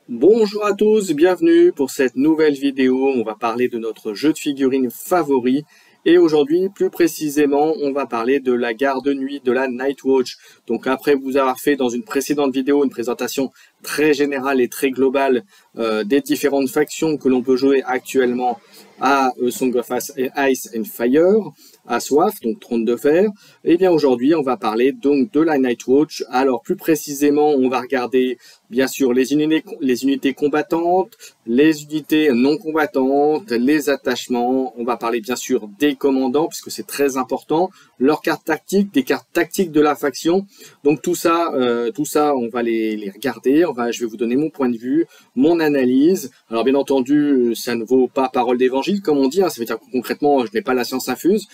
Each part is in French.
Bonjour à tous, bienvenue pour cette nouvelle vidéo. On va parler de notre jeu de figurines favori. Et aujourd'hui, plus précisément, on va parler de la garde-nuit, de la Night Watch. Donc après vous avoir fait dans une précédente vidéo une présentation très générale et très globale des différentes factions que l'on peut jouer actuellement à Song of Ice and Fire, à Soif, donc Trône de Fer. Et bien aujourd'hui, on va parler donc de la Night Watch. Alors plus précisément, on va regarder bien sûr les unités combattantes, les unités non combattantes, les attachements. On va parler bien sûr des commandants puisque c'est très important, leurs cartes tactiques, des cartes tactiques de la faction. Donc tout ça, on va les regarder. Je vais vous donner mon point de vue, mon analyse. Alors bien entendu, ça ne vaut pas parole d'évangile comme on dit. Ça veut dire que concrètement, je n'ai pas la science infuse.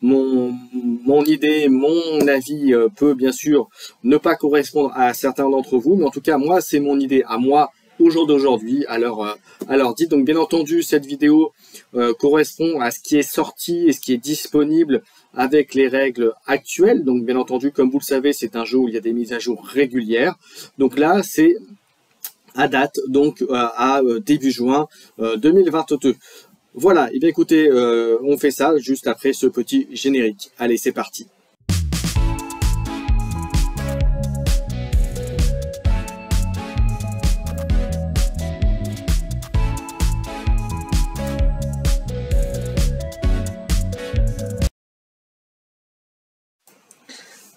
Mon idée, mon avis peut bien sûr ne pas correspondre à certains d'entre vous, mais en tout cas moi c'est mon idée à moi au jour d'aujourd'hui, à l'heure dite. Donc bien entendu cette vidéo correspond à ce qui est sorti et ce qui est disponible avec les règles actuelles. Donc bien entendu, comme vous le savez, c'est un jeu où il y a des mises à jour régulières. Donc là c'est à date, donc à début juin 2022. Voilà, et bien écoutez, on fait ça juste après ce petit générique. Allez, c'est parti.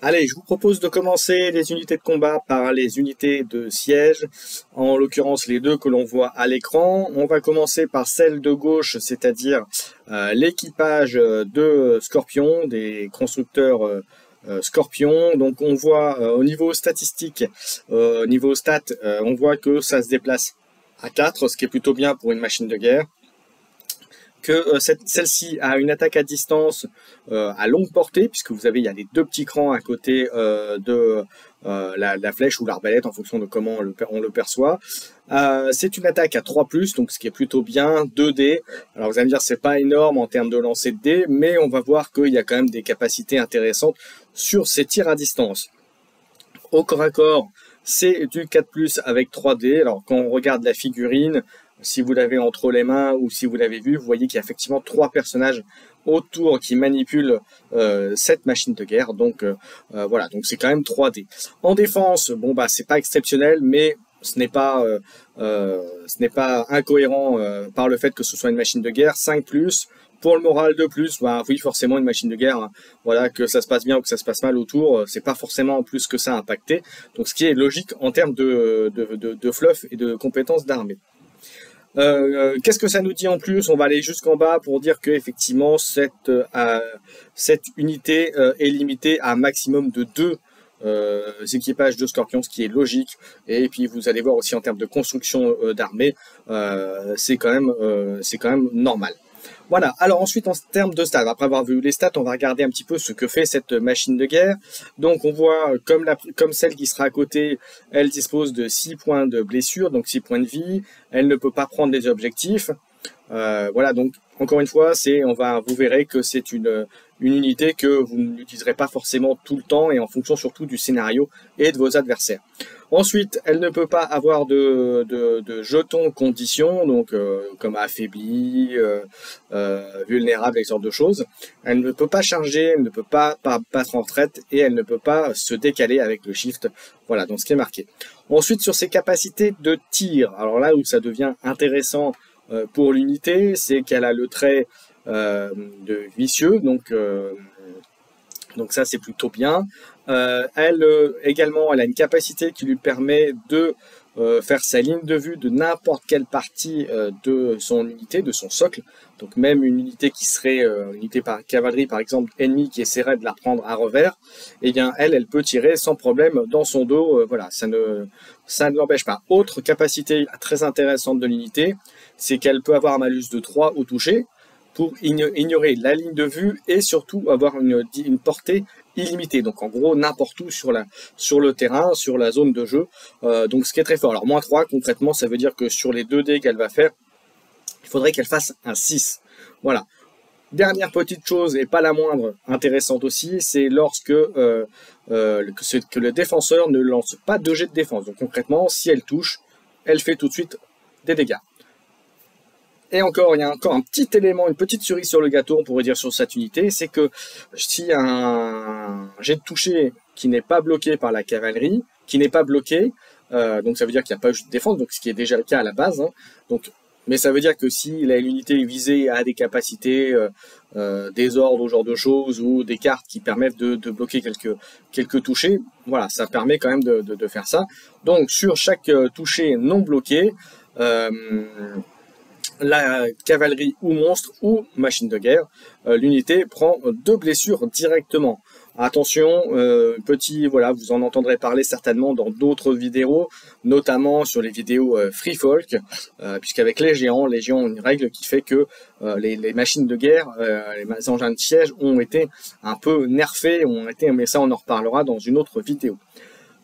Allez, je vous propose de commencer les unités de combat par les unités de siège, en l'occurrence les deux que l'on voit à l'écran. On va commencer par celle de gauche, c'est-à-dire l'équipage de Scorpion, des constructeurs Scorpion. Donc on voit au niveau statistique, niveau stats, on voit que ça se déplace à 4, ce qui est plutôt bien pour une machine de guerre. Que celle-ci a une attaque à distance à longue portée, puisque vous avez, il y a les deux petits crans à côté de la flèche ou l'arbalète, en fonction de comment on le perçoit. C'est une attaque à 3+, donc ce qui est plutôt bien, 2D. Alors vous allez me dire, c'est pas énorme en termes de lancer de dés, mais on va voir qu'il y a quand même des capacités intéressantes sur ces tirs à distance. Au corps à corps, c'est du 4+, avec 3D. Alors quand on regarde la figurine, si vous l'avez entre les mains ou si vous l'avez vu, vous voyez qu'il y a effectivement 3 personnages autour qui manipulent cette machine de guerre. Donc voilà, donc c'est quand même 3D. En défense, bon bah c'est pas exceptionnel, mais ce n'est pas incohérent par le fait que ce soit une machine de guerre. 5+. Pour le moral de plus, bah oui, forcément une machine de guerre, hein. Voilà, que ça se passe bien ou que ça se passe mal autour, c'est pas forcément plus que ça impacté. Donc ce qui est logique en termes de fluff et de compétences d'armée. Qu'est-ce que ça nous dit en plus? On va aller jusqu'en bas pour dire que effectivement cette unité est limitée à un maximum de 2 équipages de Scorpion, ce qui est logique. Et puis vous allez voir aussi en termes de construction d'armée, c'est quand même normal. Voilà, alors ensuite en termes de stats, après avoir vu les stats, on va regarder un petit peu ce que fait cette machine de guerre. Donc on voit, comme celle qui sera à côté, elle dispose de 6 points de blessure, donc 6 points de vie. Elle ne peut pas prendre des objectifs. Voilà, donc encore une fois, vous verrez que c'est une unité que vous n'utiliserez pas forcément tout le temps et en fonction surtout du scénario et de vos adversaires. Ensuite, elle ne peut pas avoir de jetons conditions, donc comme affaibli, vulnérable, et ce genre de choses. Elle ne peut pas charger, elle ne peut pas battre en retraite et elle ne peut pas se décaler avec le shift. Voilà, donc ce qui est marqué. Ensuite, sur ses capacités de tir, alors là où ça devient intéressant pour l'unité, c'est qu'elle a le trait de vicieux, donc ça c'est plutôt bien. Également, elle a une capacité qui lui permet de faire sa ligne de vue de n'importe quelle partie de son unité, de son socle. Donc même une unité qui serait une unité par cavalerie par exemple ennemie qui essaierait de la prendre à revers, eh bien elle peut tirer sans problème dans son dos. Voilà, ça ne l'empêche pas. Autre capacité très intéressante de l'unité, c'est qu'elle peut avoir un malus de 3 au toucher pour ignorer la ligne de vue et surtout avoir une portée illimitée. Donc en gros n'importe où sur le terrain, sur la zone de jeu. Donc ce qui est très fort. Alors moins 3 concrètement ça veut dire que sur les 2 dés qu'elle va faire, il faudrait qu'elle fasse un 6. Voilà. Dernière petite chose, et pas la moindre, intéressante aussi, c'est lorsque que le défenseur ne lance pas de jet de défense. Donc concrètement, si elle touche, elle fait tout de suite des dégâts. Et encore, il y a encore un petit élément, une petite cerise sur le gâteau, on pourrait dire, sur cette unité, c'est que si un jet de toucher qui n'est pas bloqué par la cavalerie, qui n'est pas bloqué, donc ça veut dire qu'il n'y a pas eu de défense, donc ce qui est déjà le cas à la base, hein, donc, mais ça veut dire que si l'unité visée a des capacités, des ordres, ce genre de choses, ou des cartes qui permettent de bloquer quelques touchés, voilà, ça permet quand même de faire ça. Donc sur chaque toucher non bloqué, la cavalerie ou monstre ou machine de guerre, l'unité prend 2 blessures directement. Attention, voilà, vous en entendrez parler certainement dans d'autres vidéos, notamment sur les vidéos Free Folk, puisqu'avec les géants ont une règle qui fait que les machines de guerre, les engins de siège ont été un peu nerfés, mais ça on en reparlera dans une autre vidéo.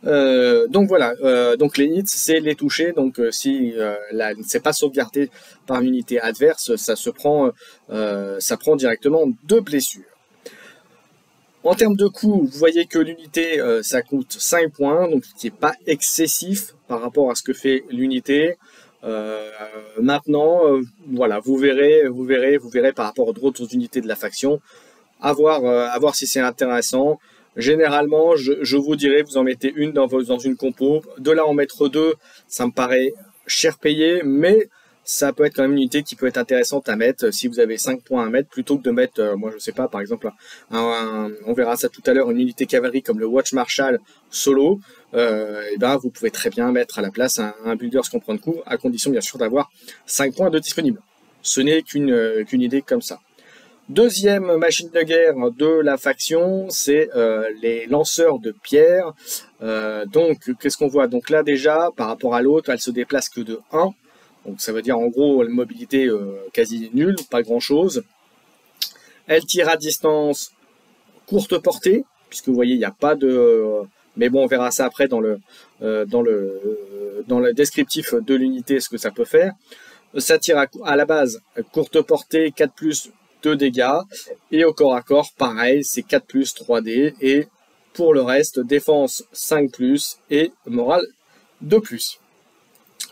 Donc voilà, donc les hits c'est les touchés, donc si c'est pas sauvegardé par une unité adverse, ça prend directement 2 blessures. En termes de coût, vous voyez que l'unité ça coûte 5 points, donc ce qui n'est pas excessif par rapport à ce que fait l'unité. Maintenant, voilà, vous verrez par rapport aux autres unités de la faction, à voir si c'est intéressant. Généralement, je vous dirais, vous en mettez une dans une compo. De là en mettre 2, ça me paraît cher payé, mais ça peut être quand même une unité qui peut être intéressante à mettre si vous avez 5 points à mettre, plutôt que de mettre, moi je sais pas, par exemple, on verra ça tout à l'heure, une unité cavalerie comme le Watch Marshal solo, et ben vous pouvez très bien mettre à la place un builder ce qu'on prend de coup, à condition bien sûr d'avoir 5 points de disponible. Ce n'est qu'une idée comme ça. Deuxième machine de guerre de la faction, c'est les lanceurs de pierre. Donc, qu'est-ce qu'on voit? Donc là déjà, par rapport à l'autre, elle se déplace que de 1. Donc ça veut dire en gros une mobilité quasi nulle, pas grand-chose. Elle tire à distance courte portée, puisque vous voyez, il n'y a pas de... mais bon, on verra ça après dans le descriptif de l'unité, ce que ça peut faire. Ça tire à la base courte portée, 4+, 2 dégâts, et au corps à corps, pareil, c'est 4+, 3D, et pour le reste, défense 5+, et morale 2+.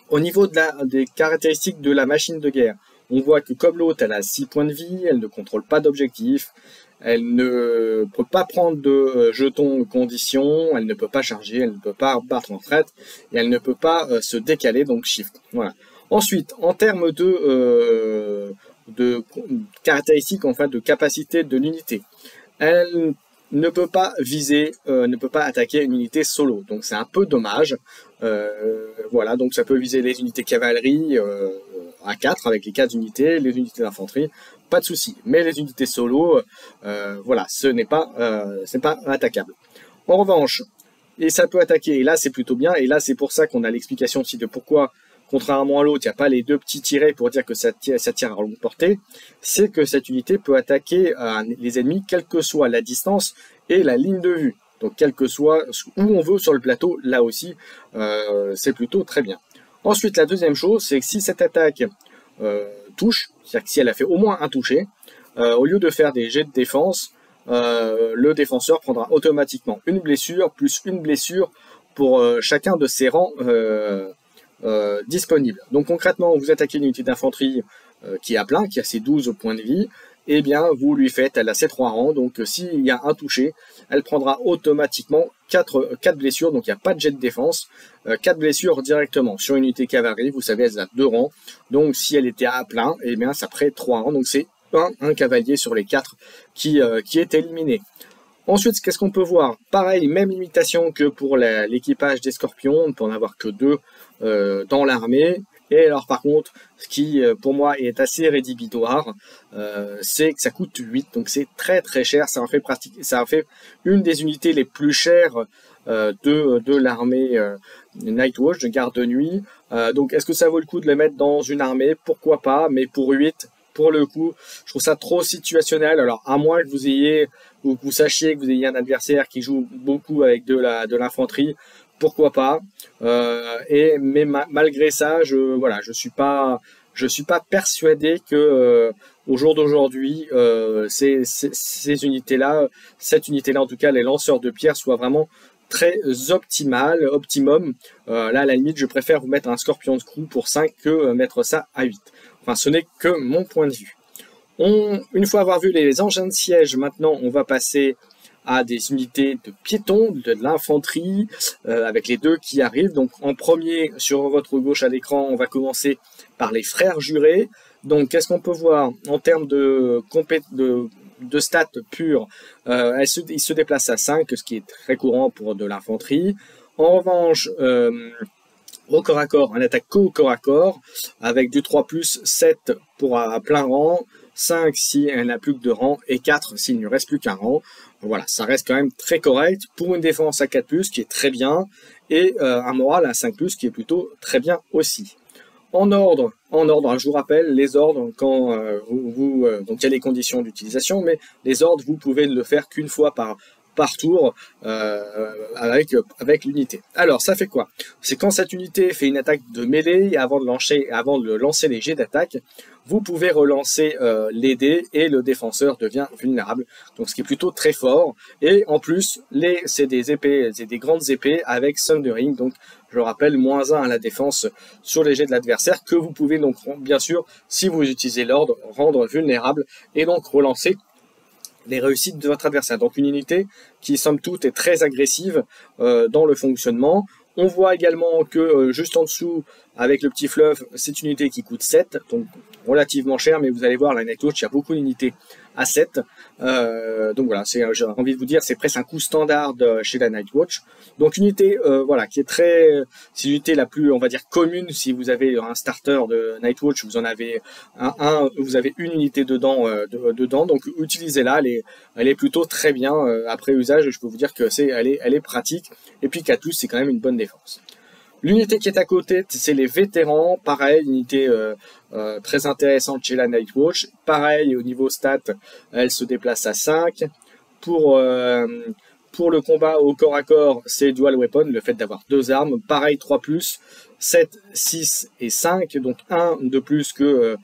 Au niveau des caractéristiques de la machine de guerre, on voit que comme l'autre, elle a 6 points de vie, elle ne contrôle pas d'objectif, elle ne peut pas prendre de jetons conditions, elle ne peut pas charger, elle ne peut pas battre en retraite, et elle ne peut pas se décaler, donc shift. Voilà. Ensuite, en termes de caractéristiques, enfin de capacité de l'unité, elle ne peut pas viser, ne peut pas attaquer une unité solo, donc c'est un peu dommage. Voilà, donc ça peut viser les unités cavalerie à 4 avec les 4 unités, les unités d'infanterie, pas de souci. Mais les unités solo, voilà, ce n'est pas attaquable. En revanche, et ça peut attaquer, et là c'est plutôt bien, et là c'est pour ça qu'on a l'explication aussi de pourquoi, contrairement à l'autre, il n'y a pas les 2 petits tirets pour dire que ça tire à longue portée, c'est que cette unité peut attaquer les ennemis quelle que soit la distance et la ligne de vue. Donc quel que soit où on veut sur le plateau, là aussi, c'est plutôt très bien. Ensuite, la deuxième chose, c'est que si cette attaque touche, c'est-à-dire que si elle a fait au moins un toucher, au lieu de faire des jets de défense, le défenseur prendra automatiquement une blessure, plus une blessure pour chacun de ses rangs disponibles. Donc concrètement, vous attaquez une unité d'infanterie qui est à plein, qui a ses 12 points de vie, eh bien, vous lui faites, elle a ses 3 rangs, donc s'il y a un touché, elle prendra automatiquement 4 blessures, donc il n'y a pas de jet de défense, 4 blessures directement. Sur une unité cavalerie, vous savez, elle a 2 rangs, donc si elle était à plein, eh bien, ça ferait 3 rangs, donc c'est un cavalier sur les 4 qui est éliminé. Ensuite, qu'est-ce qu'on peut voir? Pareil, même limitation que pour l'équipage des scorpions, on ne peut en avoir que 2 dans l'armée. Et alors par contre, ce qui pour moi est assez rédhibitoire, c'est que ça coûte 8, donc c'est très très cher, ça en fait une des unités les plus chères de l'armée Nightwatch, de garde de nuit. Donc est-ce que ça vaut le coup de le mettre dans une armée? Pourquoi pas, mais pour 8, pour le coup, je trouve ça trop situationnel. Alors à moins que vous sachiez que vous ayez un adversaire qui joue beaucoup avec de l'infanterie, pourquoi pas, mais malgré ça, voilà, je suis pas persuadé que au jour d'aujourd'hui, ces unités-là, cette unité-là en tout cas, les lanceurs de pierre, soient vraiment très optimum. Là, à la limite, je préfère vous mettre un Scorpion Crew pour 5 que mettre ça à 8. Enfin, ce n'est que mon point de vue. Une fois avoir vu les engins de siège, maintenant, on va passer à des unités de piétons, de l'infanterie, avec les deux qui arrivent. Donc, en premier, sur votre gauche à l'écran, on va commencer par les frères jurés. Donc, qu'est-ce qu'on peut voir en termes de stats pures? Ils se déplacent à 5, ce qui est très courant pour de l'infanterie. En revanche, au corps à corps, on attaque qu'au corps à corps, avec du 3+, 7 pour à plein rang, 5 si elle n'a plus que 2 rangs, et 4 s'il ne reste plus qu'un rang. Voilà, ça reste quand même très correct pour une défense à 4+, qui est très bien, et un moral à 5+, qui est plutôt très bien aussi. En ordre, je vous rappelle, les ordres, quand donc il y a les conditions d'utilisation, mais les ordres, vous pouvez ne le faire qu'une fois par tour avec l'unité. Alors, ça fait quoi? C'est quand cette unité fait une attaque de mêlée, avant de lancer les jets d'attaque, vous pouvez relancer les dés et le défenseur devient vulnérable. Donc, ce qui est plutôt très fort. Et en plus, c'est des épées, c'est des grandes épées avec Sundering. Donc, je rappelle, -1 à la défense sur les jets de l'adversaire que vous pouvez donc, bien sûr, si vous utilisez l'ordre, rendre vulnérable et donc relancer les réussites de votre adversaire. Donc une unité qui, somme toute, est très agressive dans le fonctionnement. On voit également que juste en dessous, avec le petit fleuve, c'est une unité qui coûte 7, donc relativement cher, mais vous allez voir, la Nightwatch, il y a beaucoup d'unités à 7. Donc voilà, j'ai envie de vous dire, c'est presque un coût standard chez la Nightwatch. Donc unité, voilà, qui est c'est l'unité la plus, on va dire, commune. Si vous avez un starter de Nightwatch, vous en avez vous avez une unité dedans, donc utilisez-la, elle est plutôt très bien. Après usage, je peux vous dire que elle est pratique. Et puis 4+, c'est quand même une bonne défense. L'unité qui est à côté, c'est les vétérans. Pareil, unité très intéressante chez la Nightwatch. Pareil, au niveau stats, elle se déplace à 5. Pour le combat au corps à corps, c'est dual weapon, le fait d'avoir 2 armes. Pareil, 3+, 7, 6 et 5, donc 1 de plus que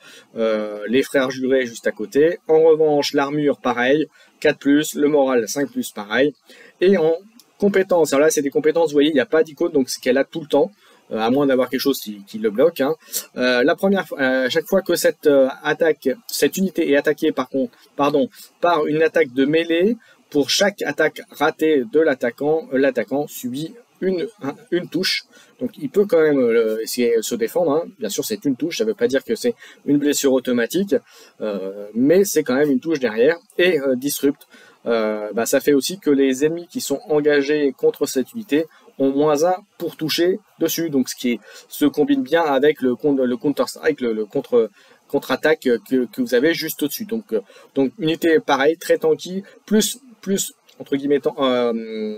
les frères jurés juste à côté. En revanche, l'armure, pareil, 4+, le moral, 5+, pareil. Et en compétences, alors là c'est des compétences, vous voyez, il n'y a pas d'icône, donc c'est qu'elle a tout le temps, à moins d'avoir quelque chose qui le bloque. Hein. La première fois, chaque fois que cette unité est attaquée par une attaque de mêlée, pour chaque attaque ratée de l'attaquant subit une touche. Donc il peut quand même essayer de se défendre. Hein. Bien sûr, c'est une touche, ça ne veut pas dire que c'est une blessure automatique, mais c'est quand même une touche derrière. Et disrupt. Ça fait aussi que les ennemis qui sont engagés contre cette unité ont -1 pour toucher dessus, donc ce qui se combine bien avec le counter-strike, le contre-attaque que vous avez juste au-dessus. Donc unité pareil, très tanky, plus entre guillemets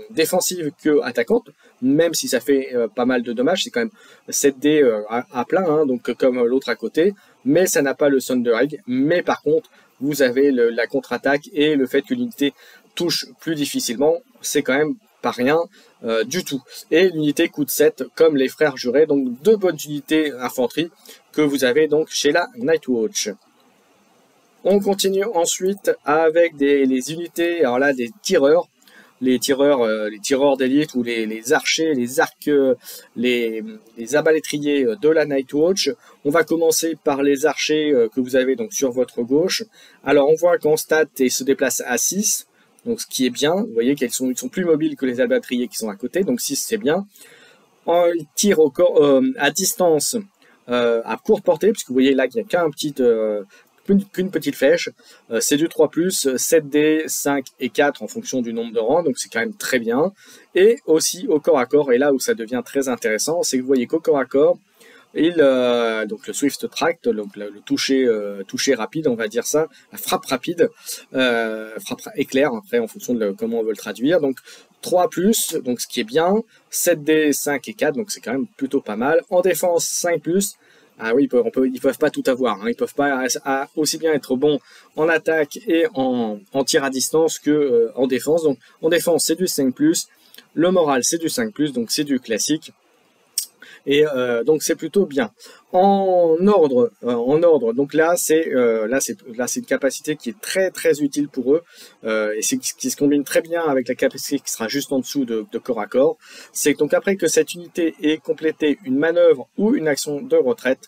défensive que attaquante, même si ça fait pas mal de dommages, c'est quand même 7 dés à plein, hein, donc comme l'autre à côté, mais ça n'a pas le Sundering, mais par contre vous avez la contre-attaque et le fait que l'unité touche plus difficilement, c'est quand même pas rien du tout. Et l'unité coûte 7 comme les frères jurés, donc 2 bonnes unités infanterie que vous avez donc chez la Nightwatch. On continue ensuite avec les unités, alors là des tireurs, les tireurs d'élite ou les archers, les arcs, les arbalétriers de la Nightwatch. On va commencer par les archers que vous avez donc sur votre gauche. Alors on voit qu'en stat, ils se déplacent à 6, donc ce qui est bien. Vous voyez qu'ils sont plus mobiles que les arbalétriers qui sont à côté, donc 6 c'est bien. Ils tirent à distance, à courte portée, puisque vous voyez là qu'il n'y a qu'une petite flèche, c'est du 3+, 7D, 5 et 4 en fonction du nombre de rangs, donc c'est quand même très bien. Et aussi au corps à corps, et là où ça devient très intéressant, c'est que vous voyez qu'au corps à corps, donc le Swift Tract, donc le toucher rapide, on va dire ça, la frappe rapide, frappe éclair, après en fonction de comment on veut le traduire, donc 3+, donc ce qui est bien, 7D, 5 et 4, donc c'est quand même plutôt pas mal. En défense, 5+, ah oui, ils peuvent pas tout avoir, hein. Ils peuvent pas aussi bien être bons en attaque et en tir à distance que en défense. Donc en défense c'est du 5+, le moral c'est du 5+, donc c'est du classique. et donc c'est plutôt bien. En ordre, donc là c'est une capacité qui est très utile pour eux, et c'est qui se combine très bien avec la capacité qui sera juste en dessous de corps à corps. C'est que donc après que cette unité ait complété une manœuvre ou une action de retraite,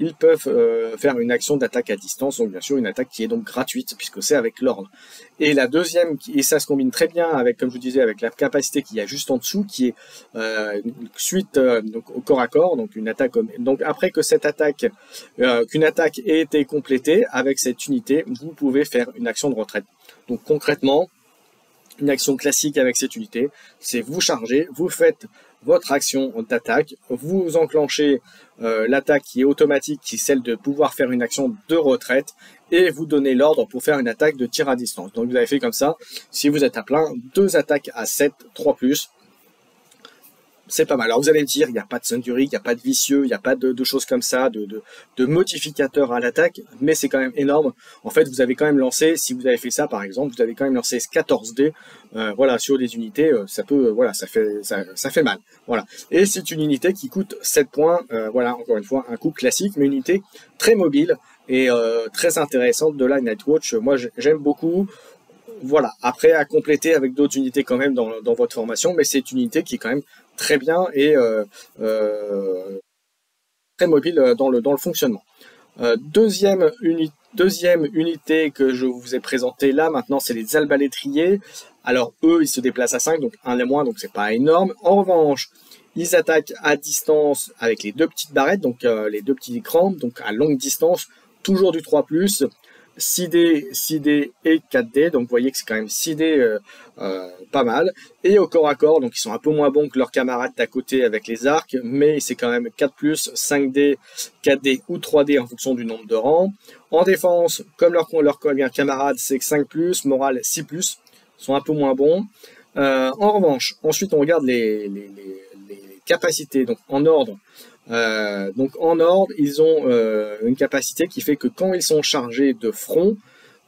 ils peuvent faire une action d'attaque à distance, donc bien sûr une attaque qui est donc gratuite puisque c'est avec l'ordre. Et la deuxième, et ça se combine très bien avec, comme je vous disais, avec la capacité qu'il y a juste en dessous, qui est suite donc au corps à corps, donc une attaque. Donc après que cette attaque, qu'une attaque ait été complétée avec cette unité, vous pouvez faire une action de retraite. Donc concrètement, une action classique avec cette unité, c'est vous chargez, vous faites votre action d'attaque, vous enclenchez l'attaque qui est automatique, qui est celle de pouvoir faire une action de retraite, et vous donnez l'ordre pour faire une attaque de tir à distance. Donc vous avez fait comme ça, si vous êtes à plein, 2 attaques à 7, 3+, c'est pas mal. Alors vous allez me dire, il n'y a pas de Sunduric, il n'y a pas de vicieux, il n'y a pas de choses comme ça, de modificateurs à l'attaque, mais c'est quand même énorme. En fait, vous avez quand même lancé, si vous avez fait ça par exemple, vous avez quand même lancé 14 dés, voilà, sur des unités, ça peut, voilà, ça fait mal. Voilà. Et c'est une unité qui coûte 7 points, voilà, encore une fois, un coup classique, mais une unité très mobile et très intéressante de la Nightwatch. Moi, j'aime beaucoup. Voilà, après à compléter avec d'autres unités quand même dans votre formation, mais c'est une unité qui est quand même très bien et très mobile dans le fonctionnement. Deuxième unité que je vous ai présentée là, maintenant, c'est les arbalétriers. Alors eux, ils se déplacent à 5, donc un des moins, donc c'est pas énorme. En revanche, ils attaquent à distance avec les 2 petites barrettes, donc les 2 petits écrans, donc à longue distance, toujours du 3+, 6D et 4D, donc vous voyez que c'est quand même 6D pas mal, et au corps à corps, donc ils sont un peu moins bons que leurs camarades d'à côté avec les arcs, mais c'est quand même 4+, 5D, 4D ou 3D en fonction du nombre de rangs. En défense, comme leurs camarades, c'est 5+, morale 6+, sont un peu moins bons. En revanche, ensuite on regarde les capacités, donc en ordre. Ils ont une capacité qui fait que quand ils sont chargés de front,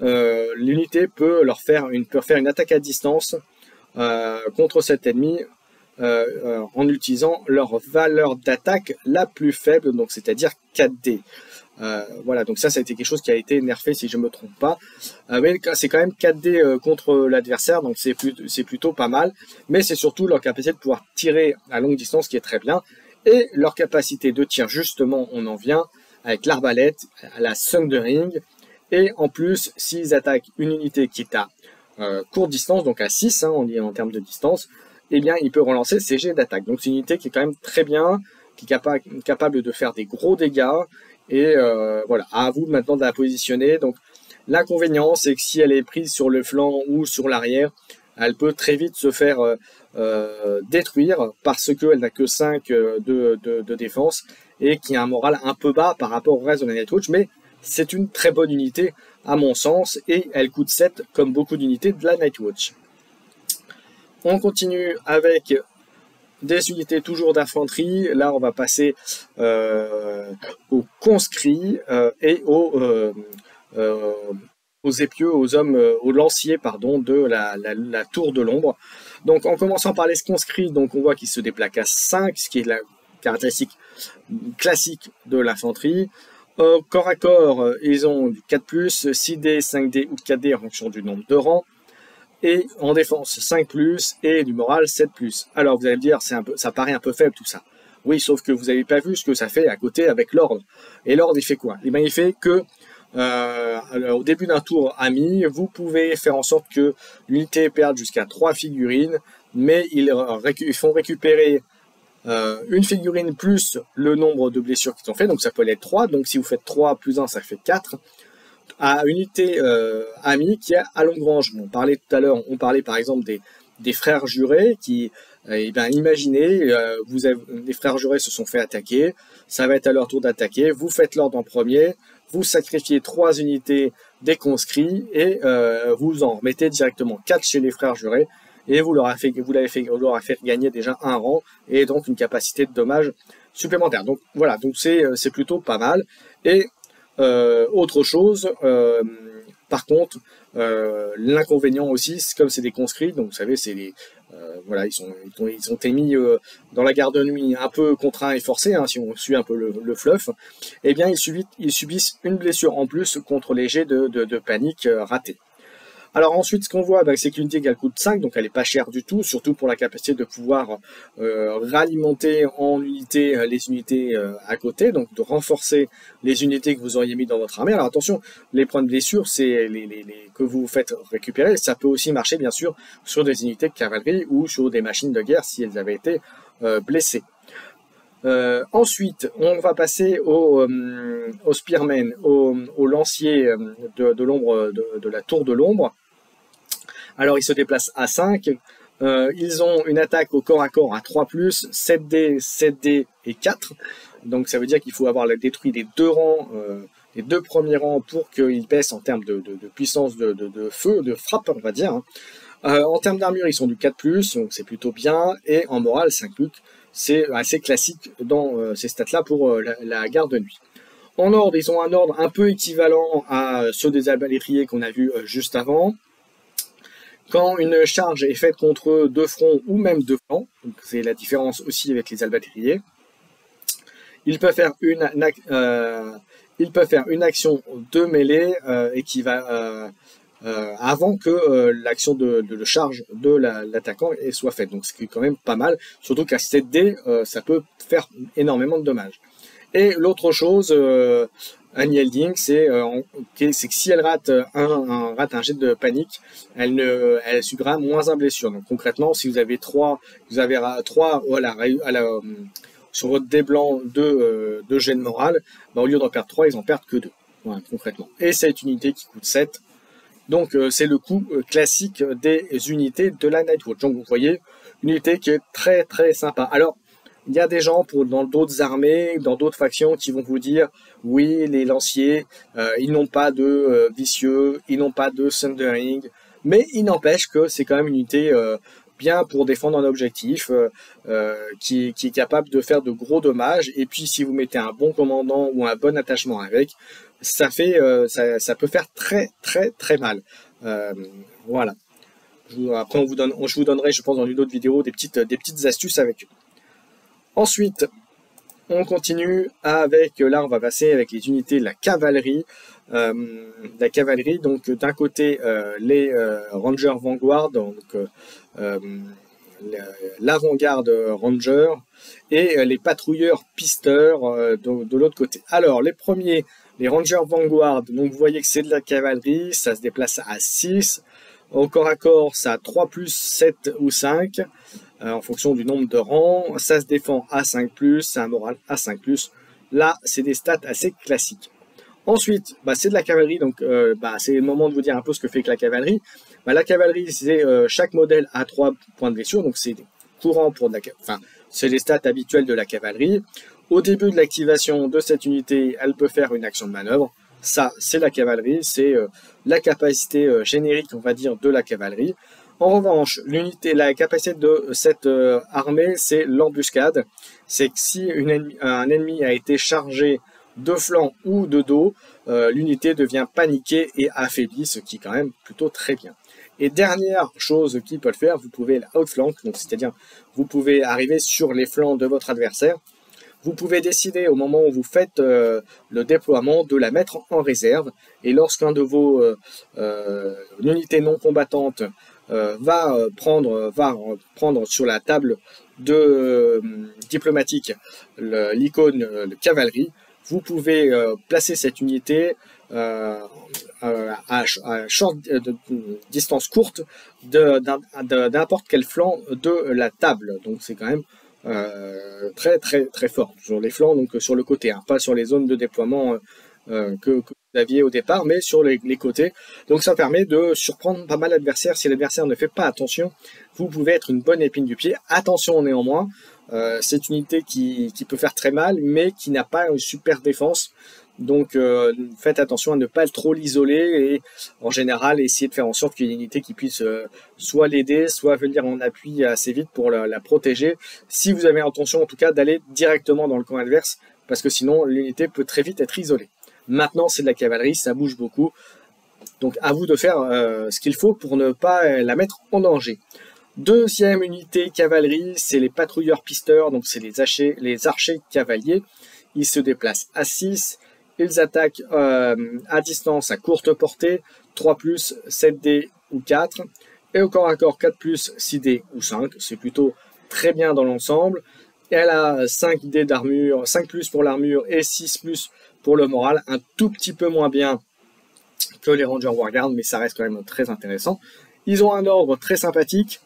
l'unité peut faire une attaque à distance contre cet ennemi en utilisant leur valeur d'attaque la plus faible, donc c'est-à-dire 4D. Voilà, donc ça a été quelque chose qui a été nerfé si je ne me trompe pas. Mais c'est quand même 4D contre l'adversaire, donc c'est plutôt pas mal. Mais c'est surtout leur capacité de pouvoir tirer à longue distance qui est très bien. Et leur capacité de tir, justement, on en vient avec l'arbalète, la Sundering. Et en plus, s'ils attaquent une unité qui est à courte distance, donc à 6 en termes de distance, eh bien, il peut relancer ses jets d'attaque. Donc c'est une unité qui est quand même très bien, qui est capable de faire des gros dégâts. Et voilà, à vous maintenant de la positionner. Donc l'inconvénient, c'est que si elle est prise sur le flanc ou sur l'arrière, elle peut très vite se faire détruire parce qu'elle n'a que 5 de défense et qui a un moral un peu bas par rapport au reste de la Nightwatch, mais c'est une très bonne unité à mon sens et elle coûte 7 comme beaucoup d'unités de la Nightwatch. On continue avec des unités toujours d'infanterie. Là on va passer aux conscrits et aux épieux, aux hommes, aux lanciers pardon, de la tour de l'ombre. Donc en commençant par les conscrits, donc on voit qu'ils se déplacent à 5, ce qui est la caractéristique classique de l'infanterie. Corps à corps, ils ont du 4+, 6D, 5D ou 4D en fonction du nombre de rangs. Et en défense 5+, et du moral 7+. Alors vous allez me dire, ça paraît un peu faible tout ça. Oui, sauf que vous n'avez pas vu ce que ça fait à côté avec l'ordre. Et l'ordre, il fait quoi? Eh bien, il fait que au début d'un tour ami, vous pouvez faire en sorte que l'unité perde jusqu'à 3 figurines, mais ils font récupérer une figurine plus le nombre de blessures qu'ils ont fait, donc ça peut être 3, donc si vous faites 3 plus 1, ça fait 4, à une unité amie qui est à longue range. On parlait tout à l'heure, on parlait par exemple des frères jurés qui, imaginez, les frères jurés se sont fait attaquer, ça va être à leur tour d'attaquer, vous faites l'ordre en premier, vous sacrifiez 3 unités des conscrits et vous en remettez directement 4 chez les frères jurés et vous leur avez fait gagner déjà un rang et donc une capacité de dommage supplémentaire. Donc voilà, donc c'est plutôt pas mal. Et autre chose, par contre, l'inconvénient aussi, comme c'est des conscrits, donc vous savez, c'est Voilà, ils ont été mis dans la garde de nuit un peu contraints et forcés, hein, si on suit un peu le fluff. Eh bien, ils subissent une blessure en plus contre les jets de panique ratés. Alors ensuite, ce qu'on voit, c'est qu'une l'unité elle coûte 5, donc elle n'est pas chère du tout, surtout pour la capacité de pouvoir ralimenter en unité les unités à côté, donc de renforcer les unités que vous auriez mis dans votre armée. Alors attention, les points de blessure, c'est que vous faites récupérer, ça peut aussi marcher bien sûr sur des unités de cavalerie ou sur des machines de guerre si elles avaient été blessées. Ensuite, on va passer au Spearman, au lancier de l'ombre, de la tour de l'ombre. Alors, ils se déplacent à 5. Ils ont une attaque au corps à corps à 3+, 7D, 7D et 4. Donc, ça veut dire qu'il faut avoir détruit les deux rangs, les deux premiers rangs pour qu'ils baissent en termes de puissance de feu, de frappe, on va dire. En termes d'armure, ils sont du 4+, donc c'est plutôt bien. Et en morale, 5+. C'est assez classique dans ces stats-là pour la garde de nuit. En ordre, ils ont un ordre un peu équivalent à ceux des arbalétriers qu'on a vu juste avant. Quand une charge est faite contre deux fronts ou même deux flancs, c'est la différence aussi avec les arbalétriers, il peut faire une action de mêlée et qui va avant que l'action de charge de l'attaquant soit faite. Donc c'est quand même pas mal, surtout qu'à 7D, ça peut faire énormément de dommages. Et l'autre chose, unyielding, c'est que si elle rate un jet de panique, elle subira moins un blessure. Donc concrètement, si vous avez 3 voilà, sur votre dé blanc de jet de morale, au lieu d'en perdre 3, ils en perdent que 2. Voilà, concrètement. Et c'est une unité qui coûte 7. Donc c'est le coût classique des unités de la Nightwatch. Donc vous voyez, une unité qui est très très sympa. Alors, il y a des gens dans d'autres armées, dans d'autres factions qui vont vous dire oui, les lanciers, ils n'ont pas de vicieux, ils n'ont pas de sundering, mais il n'empêche que c'est quand même une unité bien pour défendre un objectif, qui est capable de faire de gros dommages. Et puis si vous mettez un bon commandant ou un bon attachement avec, ça peut faire très très très mal. Voilà. Après je vous donnerai, je pense, dans une autre vidéo des petites astuces avec eux. Ensuite, on continue avec, là on va passer avec les unités de la cavalerie. Donc d'un côté les Rangers Vanguard, donc l'avant-garde Ranger, et les patrouilleurs pisteurs de l'autre côté. Alors les premiers, les Rangers Vanguard, donc vous voyez que c'est de la cavalerie, ça se déplace à 6. Au corps à corps, ça a 3+, 7 ou 5. En fonction du nombre de rangs, ça se défend à 5+, c'est un moral à 5+. Là, c'est des stats assez classiques. Ensuite, c'est de la cavalerie, donc c'est le moment de vous dire un peu ce que fait que la cavalerie. La cavalerie, c'est chaque modèle a 3 points de blessure, donc c'est courant pour c'est les stats habituelles de la cavalerie. Au début de l'activation de cette unité, elle peut faire une action de manœuvre. Ça, c'est la cavalerie, c'est la capacité générique, on va dire, de la cavalerie. En revanche, la capacité de cette armée, c'est l'embuscade. C'est que si un ennemi a été chargé de flanc ou de dos, l'unité devient paniquée et affaiblie, ce qui est quand même plutôt très bien. Et dernière chose qu'il peut le faire, vous pouvez l'outflank, donc c'est-à-dire vous pouvez arriver sur les flancs de votre adversaire. Vous pouvez décider au moment où vous faites le déploiement de la mettre en réserve, et lorsqu'un de vos unités non combattantes va prendre sur la table diplomatique l'icône de cavalerie, vous pouvez placer cette unité à distance courte de n'importe quel flanc de la table. Donc c'est quand même très très très fort sur les flancs, donc sur le côté, hein, pas sur les zones de déploiement que vous aviez au départ, mais sur les côtés. Donc ça permet de surprendre pas mal l'adversaire. Si l'adversaire ne fait pas attention, vous pouvez être une bonne épine du pied. Attention néanmoins, c'est une unité qui peut faire très mal, mais qui n'a pas une super défense. Donc faites attention à ne pas trop l'isoler et en général essayer de faire en sorte qu'il y ait une unité qui puisse soit l'aider, soit venir en appui assez vite pour la protéger. Si vous avez intention en tout cas d'aller directement dans le camp adverse, parce que sinon l'unité peut très vite être isolée. Maintenant c'est de la cavalerie, ça bouge beaucoup, donc à vous de faire ce qu'il faut pour ne pas la mettre en danger. Deuxième unité cavalerie, c'est les patrouilleurs pisteurs, donc c'est les archers cavaliers. Ils se déplacent à 6, ils attaquent à distance à courte portée, 3+, 7D ou 4, et au corps à corps 4+, 6D ou 5, c'est plutôt très bien dans l'ensemble. Elle a 5D d'armure, 5+ pour l'armure et 6+ pour le moral, un tout petit peu moins bien que les Rangers Warguard, mais ça reste quand même très intéressant. Ils ont un ordre très sympathique,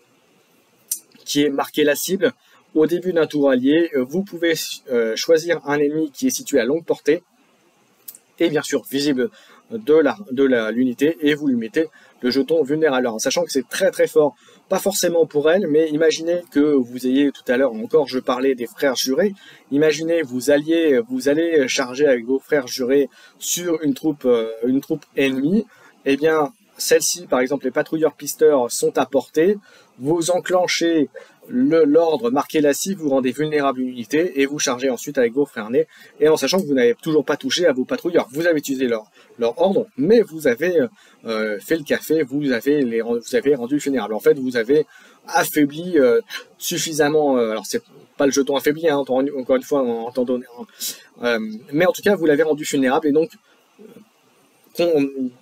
qui est marquer la cible. Au début d'un tour allié, vous pouvez choisir un ennemi qui est situé à longue portée, et bien sûr visible de l'unité, et vous lui mettez le jeton vulnérable. Alors, en sachant que c'est très très fort, pas forcément pour elle, mais imaginez que vous ayez, tout à l'heure encore, je parlais des frères jurés, imaginez vous allez charger avec vos frères jurés sur une troupe ennemie, et bien celle-ci, par exemple les patrouilleurs pisteurs, sont à portée, vous enclenchez l'ordre marqué la cible, vous rendez vulnérable une unité et vous chargez ensuite avec vos frères nés, et en sachant que vous n'avez toujours pas touché à vos patrouilleurs. Vous avez utilisé leur ordre, mais vous avez fait le café, vous avez rendu vulnérable. En fait, vous avez affaibli suffisamment, alors c'est pas le jeton affaibli, hein, encore une fois, en temps donné, mais en tout cas, vous l'avez rendu vulnérable, et donc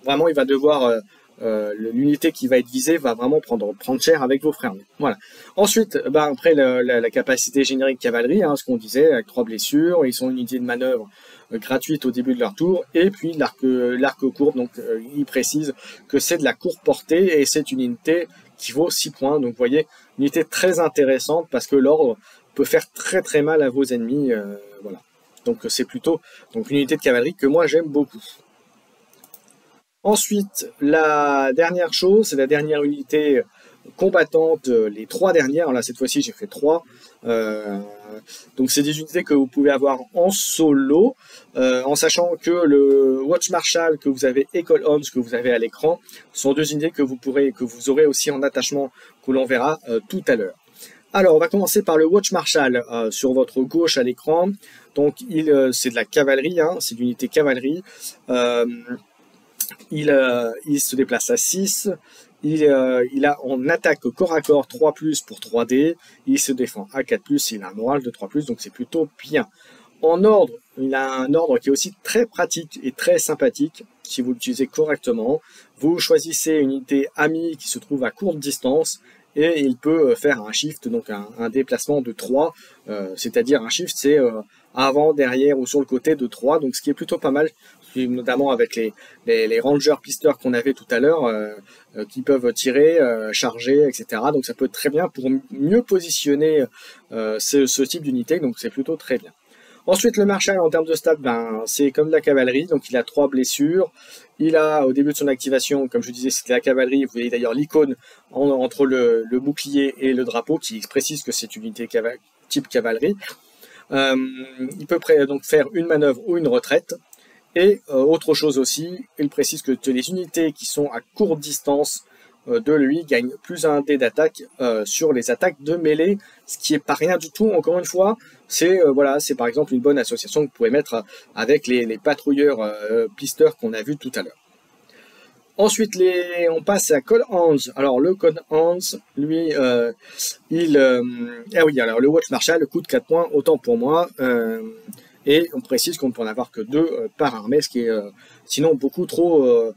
vraiment il va devoir l'unité qui va être visée va vraiment prendre cher avec vos frères. Voilà. Ensuite, après la capacité générique cavalerie, hein, ce qu'on disait, avec 3 blessures, ils sont une unité de manœuvre gratuite au début de leur tour, et puis l'arc courbe, donc il précise que c'est de la courte portée, et c'est une unité qui vaut 6 points, donc vous voyez, une unité très intéressante, parce que l'ordre peut faire très très mal à vos ennemis, voilà. Donc c'est plutôt une unité de cavalerie que moi j'aime beaucoup. Ensuite, la dernière chose, c'est la dernière unité combattante, les 3 dernières. Alors là, cette fois-ci, j'ai fait 3. Donc, c'est des unités que vous pouvez avoir en solo, en sachant que le Watch Marshal que vous avez et Call Hounds que vous avez à l'écran sont 2 unités que vous aurez aussi en attachement, que l'on verra tout à l'heure. Alors, on va commencer par le Watch Marshal sur votre gauche à l'écran. Donc, c'est de la cavalerie, hein, c'est l'unité cavalerie. Il se déplace à 6, il a en attaque corps à corps 3+ pour 3D, il se défend à 4+, il a un moral de 3+, donc c'est plutôt bien. En ordre, il a un ordre qui est aussi très pratique et très sympathique, si vous l'utilisez correctement. Vous choisissez une unité amie qui se trouve à courte distance, et il peut faire un shift, donc un déplacement de 3, c'est-à-dire un shift, c'est avant, derrière ou sur le côté de 3, donc ce qui est plutôt pas mal, notamment avec les rangers pisteurs qu'on avait tout à l'heure, qui peuvent tirer, charger, etc. Donc ça peut être très bien pour mieux positionner ce type d'unité, donc c'est plutôt très bien. Ensuite, le Marshal, en termes de stats, c'est comme de la cavalerie, donc il a 3 blessures. Il a, au début de son activation, comme je disais, c'était la cavalerie. Vous voyez d'ailleurs l'icône entre le bouclier et le drapeau qui précise que c'est une unité type cavalerie. Il peut donc faire une manœuvre ou une retraite. Et autre chose aussi, il précise que les unités qui sont à courte distance de lui gagnent plus 1 dé d'attaque sur les attaques de mêlée, ce qui est pas rien du tout. Encore une fois, c'est par exemple une bonne association que vous pouvez mettre avec les patrouilleurs pisteurs qu'on a vu tout à l'heure. Ensuite, on passe à Call Hounds. Alors le Call Hounds, lui, ah oui, alors le Watch Marshal coûte 4 points, autant pour moi. Et on précise qu'on ne peut en avoir que 2 par armée, ce qui est sinon beaucoup trop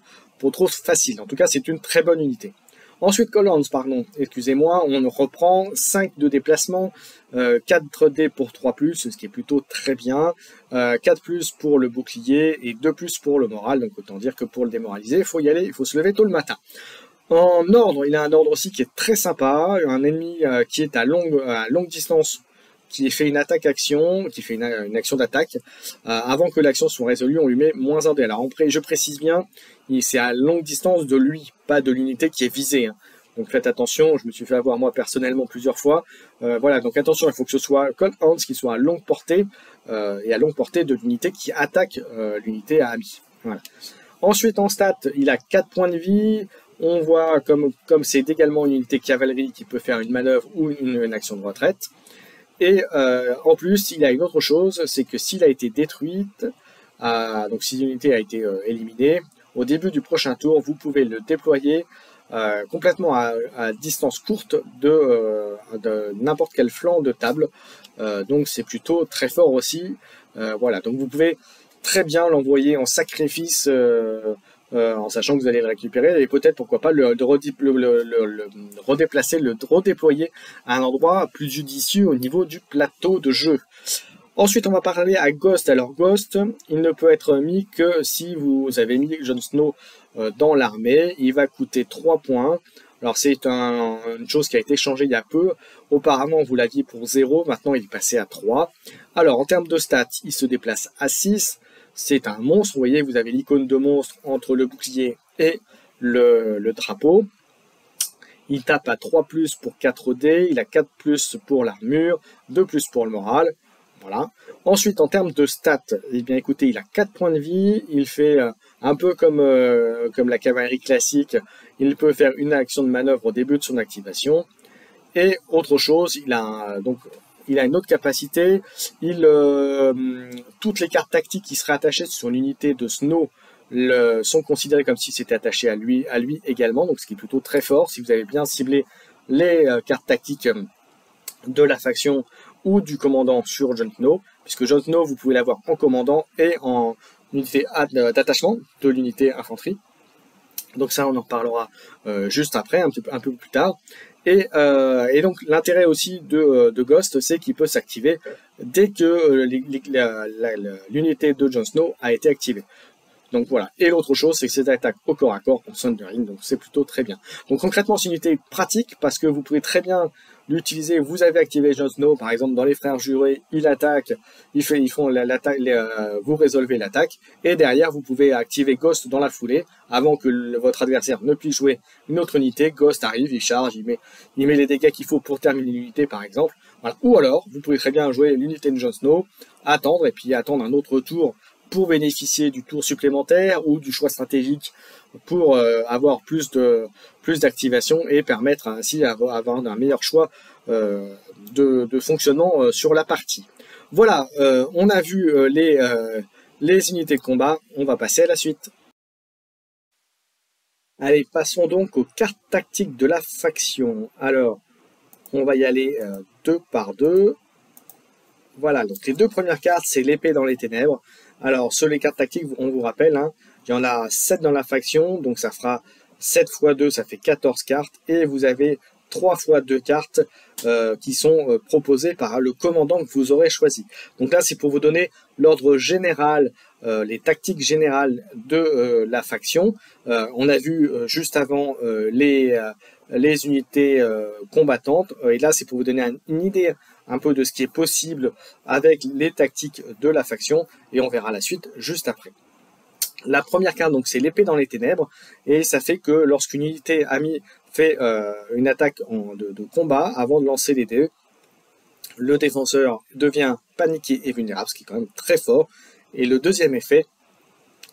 facile. En tout cas, c'est une très bonne unité. Ensuite, Call Hounds, pardon, excusez-moi, on reprend 5 de déplacement, 4D pour 3+, ce qui est plutôt très bien, 4+ pour le bouclier et 2+ pour le moral, donc autant dire que pour le démoraliser, il faut y aller, il faut se lever tôt le matin. En ordre, il a un ordre aussi qui est très sympa, un ennemi qui est à longue distance, qui fait une attaque-action, qui fait une action d'attaque. Avant que l'action soit résolue, on lui met moins 1 dé. Alors après, je précise bien, c'est à longue distance de lui, pas de l'unité qui est visée. Hein. Donc faites attention, je me suis fait avoir moi personnellement plusieurs fois. Voilà, donc attention, il faut que ce soit Call Hounds qui soit à longue portée, et à longue portée de l'unité qui attaque l'unité à ami. Voilà. Ensuite, en stat, il a 4 points de vie. On voit comme c'est également une unité cavalerie qui peut faire une manœuvre ou une action de retraite. Et en plus, il a une autre chose, c'est que s'il a été détruite, donc si l'unité a été éliminée, au début du prochain tour, vous pouvez le déployer complètement à distance courte de n'importe quel flanc de table. Donc c'est plutôt très fort aussi. Voilà, donc vous pouvez très bien l'envoyer en sacrifice en sachant que vous allez le récupérer et peut-être pourquoi pas le redéplacer, le redéployer à un endroit plus judicieux au niveau du plateau de jeu. Ensuite, on va parler à Ghost. Alors Ghost, il ne peut être mis que si vous avez mis Jon Snow dans l'armée. Il va coûter 3 points. Alors c'est une chose qui a été changée il y a peu. Auparavant, vous l'aviez pour 0. Maintenant, il est passé à 3. Alors en termes de stats, il se déplace à 6. C'est un monstre. Vous voyez, vous avez l'icône de monstre entre le bouclier et le drapeau. Il tape à 3+ pour 4 dés. Il a 4+ pour l'armure, 2+ pour le moral. Voilà. Ensuite, en termes de stats, eh bien, écoutez, il a 4 points de vie. Il fait un peu comme la cavalerie classique. Il peut faire une action de manœuvre au début de son activation. Et autre chose, il a une autre capacité. Toutes les cartes tactiques qui seraient attachées sur l'unité de Snow sont considérées comme si c'était attaché à lui également. Donc, ce qui est plutôt très fort. Si vous avez bien ciblé les cartes tactiques de la faction ou du commandant sur Jon Snow, puisque Jon Snow, vous pouvez l'avoir en commandant et en unité d'attachement de l'unité infanterie. Donc ça, on en reparlera juste après, un peu plus tard. Et donc l'intérêt aussi de Ghost, c'est qu'il peut s'activer dès que l'unité de Jon Snow a été activée. Donc voilà. Et l'autre chose, c'est que c'est attaque au corps à corps en Sundering, donc c'est plutôt très bien. Donc concrètement, c'est une unité pratique parce que vous pouvez très bien l'utiliser. Vous avez activé Jon Snow, par exemple, dans les Frères Jurés, il attaque, ils font l'attaque, vous résolvez l'attaque, et derrière, vous pouvez activer Ghost dans la foulée, avant que votre adversaire ne puisse jouer une autre unité. Ghost arrive, il charge, il met les dégâts qu'il faut pour terminer l'unité, par exemple. Voilà. Ou alors, vous pouvez très bien jouer l'unité de Jon Snow, attendre, et puis attendre un autre tour pour bénéficier du tour supplémentaire ou du choix stratégique pour avoir plus d'activation et permettre ainsi d'avoir un meilleur choix de fonctionnement sur la partie. Voilà, on a vu les unités de combat, on va passer à la suite. Allez, passons donc aux cartes tactiques de la faction. Alors, on va y aller 2 par 2. Voilà, donc les 2 premières cartes, c'est l'épée dans les ténèbres. Alors, sur les cartes tactiques, on vous rappelle, hein, il y en a 7 dans la faction, donc ça fera 7 x 2, ça fait 14 cartes, et vous avez 3 x 2 cartes qui sont proposées par le commandant que vous aurez choisi. Donc là, c'est pour vous donner l'ordre général, les tactiques générales de la faction. On a vu juste avant les unités combattantes, et là, c'est pour vous donner une idée un peu de ce qui est possible avec les tactiques de la faction, et on verra la suite juste après. La première carte, donc, c'est l'épée dans les ténèbres, et ça fait que lorsqu'une unité amie fait une attaque de combat, avant de lancer les dés, le défenseur devient paniqué et vulnérable, ce qui est quand même très fort. Et le deuxième effet,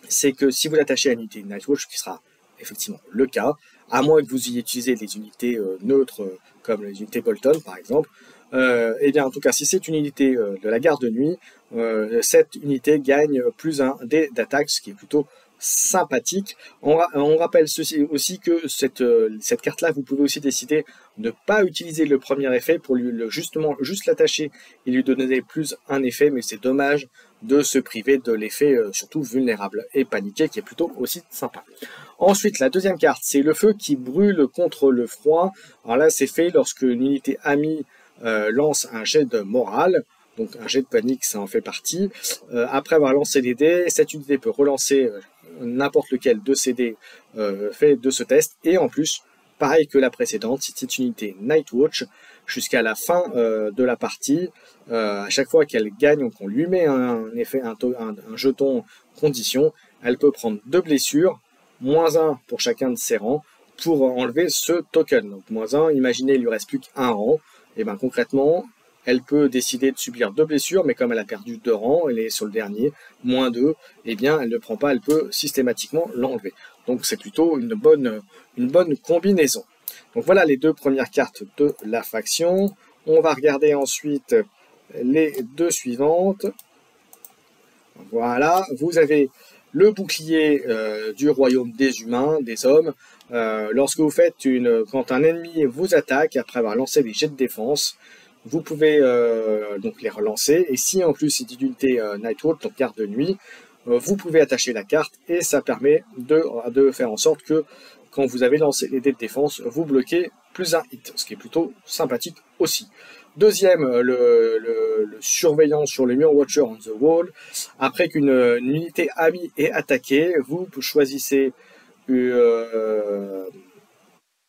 c'est que si vous l'attachez à une unité Nightwatch, ce qui sera effectivement le cas, à moins que vous ayez utilisé des unités neutres, comme les unités Bolton par exemple, et bien en tout cas, si c'est une unité de la garde de nuit, cette unité gagne +1 dés d'attaque, ce qui est plutôt sympathique. On rappelle ceci aussi que cette carte-là, vous pouvez aussi décider de ne pas utiliser le premier effet pour juste l'attacher et lui donner +1 effet, mais c'est dommage de se priver de l'effet surtout vulnérable et paniqué, qui est plutôt aussi sympa. Ensuite, la deuxième carte, c'est le feu qui brûle contre le froid. Alors là, c'est fait lorsque une unité amie lance un jet de morale, donc un jet de panique, ça en fait partie. Après avoir lancé les dés, cette unité peut relancer n'importe lequel de ces dés fait de ce test, et en plus, pareil que la précédente, si c'est une unité Nightwatch, jusqu'à la fin de la partie, à chaque fois qu'elle gagne, qu'on lui met un jeton condition, elle peut prendre 2 blessures, -1 pour chacun de ses rangs, pour enlever ce token. Donc -1, imaginez, il lui reste plus qu'un rang, et bien concrètement, elle peut décider de subir 2 blessures, mais comme elle a perdu 2 rangs, elle est sur le dernier, -2, et bien elle ne prend pas, elle peut systématiquement l'enlever. Donc c'est plutôt une bonne combinaison. Donc voilà les 2 premières cartes de la faction. On va regarder ensuite les 2 suivantes. Voilà, vous avez le bouclier du royaume des humains, des hommes. Lorsque vous faites quand un ennemi vous attaque, après avoir lancé des jets de défense, vous pouvez donc les relancer. Et si en plus c'est une unité Nightwatch, donc garde de nuit, vous pouvez attacher la carte et ça permet de faire en sorte que quand vous avez lancé les dés de défense, vous bloquez plus un hit, ce qui est plutôt sympathique aussi. Deuxième, le surveillant sur le mur, Watcher on the Wall. Après qu'une unité amie est attaquée, vous choisissez une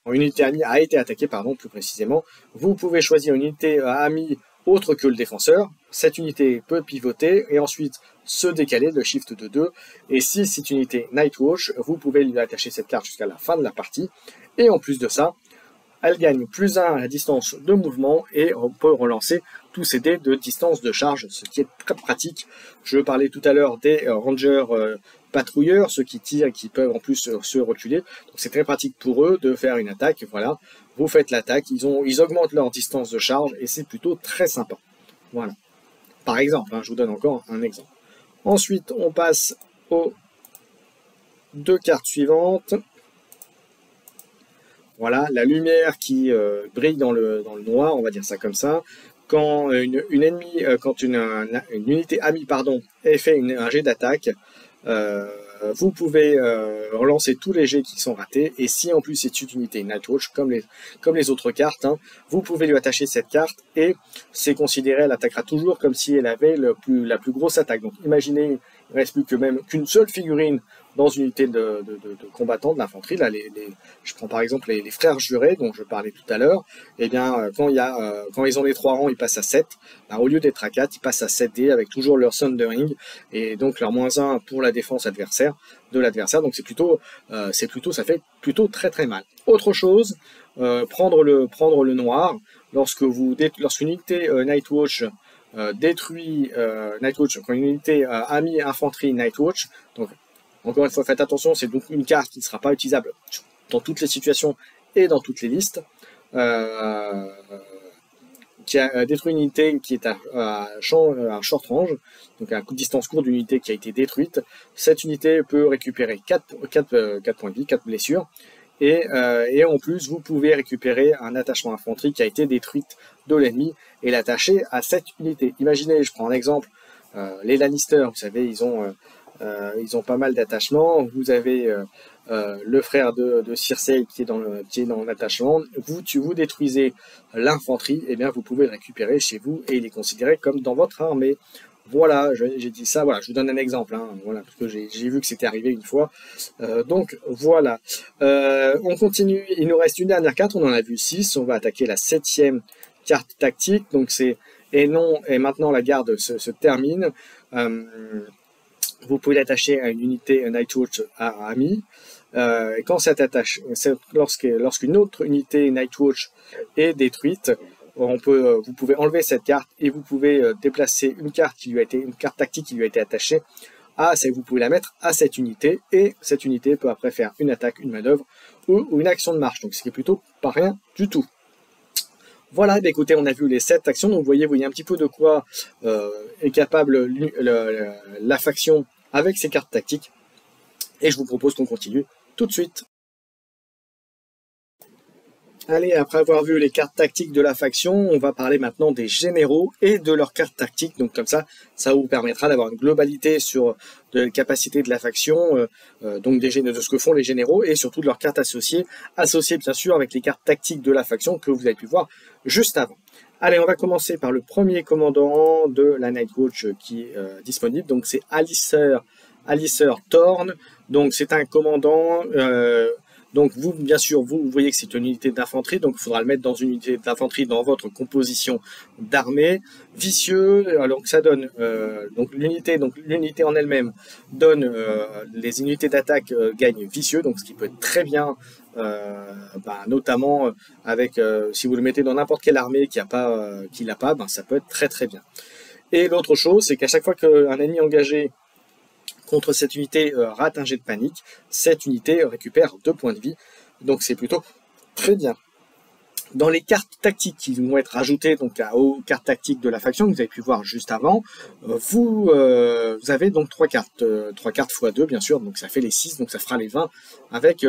unité amie a été attaquée, pardon, plus précisément. Vous pouvez choisir une unité amie autre que le défenseur. Cette unité peut pivoter et ensuite se décaler de shift de 2. Et si c'est une unité Nightwatch, vous pouvez lui attacher cette carte jusqu'à la fin de la partie. Et en plus de ça, elle gagne plus 1 à la distance de mouvement et on peut relancer tous ses dés de distance de charge, ce qui est très pratique. Je parlais tout à l'heure des rangers patrouilleurs, ceux qui tirent et qui peuvent en plus se reculer. Donc c'est très pratique pour eux de faire une attaque. Voilà, vous faites l'attaque, ils augmentent leur distance de charge et c'est plutôt très sympa. Voilà. Par exemple, je vous donne encore un exemple. Ensuite, on passe aux 2 cartes suivantes. Voilà, la lumière qui brille dans le noir, on va dire ça comme ça. Quand une unité amie fait un jet d'attaque, vous pouvez relancer tous les jets qui sont ratés. Et si en plus c'est une unité Nightwatch, comme les autres cartes, vous pouvez lui attacher cette carte et c'est considéré, elle attaquera toujours comme si elle avait la plus grosse attaque. Donc imaginez, il ne reste plus qu'une seule figurine dans une unité de combattants de l'infanterie. Là, je prends par exemple les frères jurés dont je parlais tout à l'heure. Eh bien, quand ils ont les 3 rangs, ils passent à 7. Au lieu d'être à 4, ils passent à 7D avec toujours leur Thundering et donc leur -1 pour la défense de l'adversaire. Donc ça fait plutôt très très mal. Autre chose, prendre le noir lorsqu'une unité Nightwatch détruit Nightwatch, quand une unité amie infanterie Nightwatch, donc encore une fois, faites attention, c'est donc une carte qui ne sera pas utilisable dans toutes les situations et dans toutes les listes. Qui a détruit une unité qui est à short range, donc à un coup de distance court d'une unité qui a été détruite. Cette unité peut récupérer 4 points de vie, 4 blessures. Et en plus, vous pouvez récupérer un attachement infanterie qui a été détruite de l'ennemi et l'attacher à cette unité. Imaginez, je prends un exemple, les Lannister, vous savez, ils ont pas mal d'attachements. Vous avez le frère de Cersei qui est dans l'attachement. Vous détruisez l'infanterie, et bien vous pouvez le récupérer chez vous et il est considéré comme dans votre armée. Voilà, j'ai dit ça, voilà, je vous donne un exemple, voilà, parce que j'ai vu que c'était arrivé une fois. Donc voilà, on continue, il nous reste une dernière carte, on en a vu 6, on va attaquer la 7e carte tactique, donc et maintenant la garde se termine. Vous pouvez l'attacher à une unité Nightwatch amie. Et quand cette attache, lorsqu'une autre unité Nightwatch est détruite, vous pouvez enlever cette carte et vous pouvez déplacer une carte tactique qui lui a été attachée vous pouvez la mettre à cette unité et cette unité peut après faire une attaque, une manœuvre ou une action de marche. Donc ce qui est plutôt pas rien du tout. Voilà, écoutez, on a vu les 7 actions, donc vous voyez un petit peu de quoi est capable la faction avec ses cartes tactiques. Et je vous propose qu'on continue tout de suite. Allez, après avoir vu les cartes tactiques de la faction, on va parler maintenant des généraux et de leurs cartes tactiques. Donc comme ça vous permettra d'avoir une globalité sur les capacités de la faction, donc de ce que font les généraux et surtout de leurs cartes associées bien sûr avec les cartes tactiques de la faction que vous avez pu voir juste avant. Allez, on va commencer par le premier commandant de la Nightwatch qui est disponible. Donc c'est Alistair Thorne. Donc c'est un commandant... donc vous, bien sûr, vous voyez que c'est une unité d'infanterie, donc il faudra le mettre dans une unité d'infanterie dans votre composition d'armée. Vicieux, alors ça donne donc l'unité en elle-même donne les unités d'attaque gagnent vicieux, donc ce qui peut être très bien, notamment avec si vous le mettez dans n'importe quelle armée qui l'a pas, ça peut être très très bien. Et l'autre chose, c'est qu'à chaque fois qu'un ennemi engagé contre cette unité rate un jet de panique, cette unité récupère 2 points de vie, donc c'est plutôt très bien. Dans les cartes tactiques qui vont être ajoutées donc aux cartes tactiques de la faction que vous avez pu voir juste avant, vous avez donc 3 cartes x 2 bien sûr, donc ça fait les 6, donc ça fera les 20 avec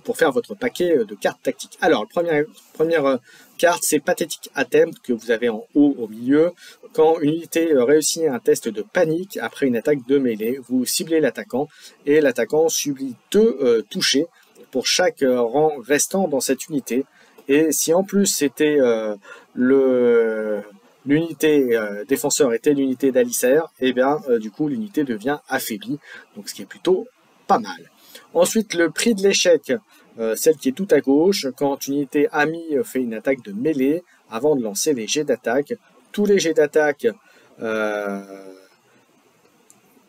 pour faire votre paquet de cartes tactiques. Alors première carte, c'est Pathetic Attempt que vous avez en haut au milieu. Quand une unité réussit un test de panique après une attaque de mêlée, vous ciblez l'attaquant et l'attaquant subit 2 touchés pour chaque rang restant dans cette unité. Et si en plus c'était l'unité défenseur était l'unité d'Alicère, et bien du coup l'unité devient affaiblie, donc ce qui est plutôt pas mal. Ensuite le prix de l'échec, celle qui est tout à gauche, quand une unité amie fait une attaque de mêlée, avant de lancer les jets d'attaque, tous les jets d'attaque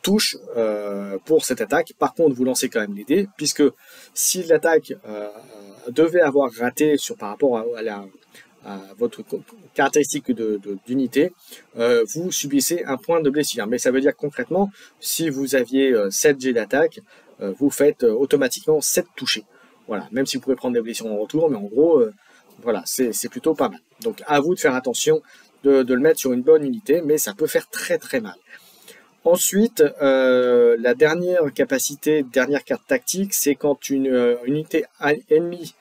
touchent pour cette attaque. Par contre vous lancez quand même les dés, puisque si l'attaque devait avoir raté par rapport à votre caractéristique d'unité, vous subissez un point de blessure. Mais ça veut dire concrètement, si vous aviez 7 jets d'attaque, vous faites automatiquement 7 touchés. Voilà, même si vous pouvez prendre des blessures en retour, mais en gros, voilà, c'est plutôt pas mal. Donc à vous de faire attention de le mettre sur une bonne unité, mais ça peut faire très très mal. Ensuite, la dernière carte tactique, c'est quand une unité ennemie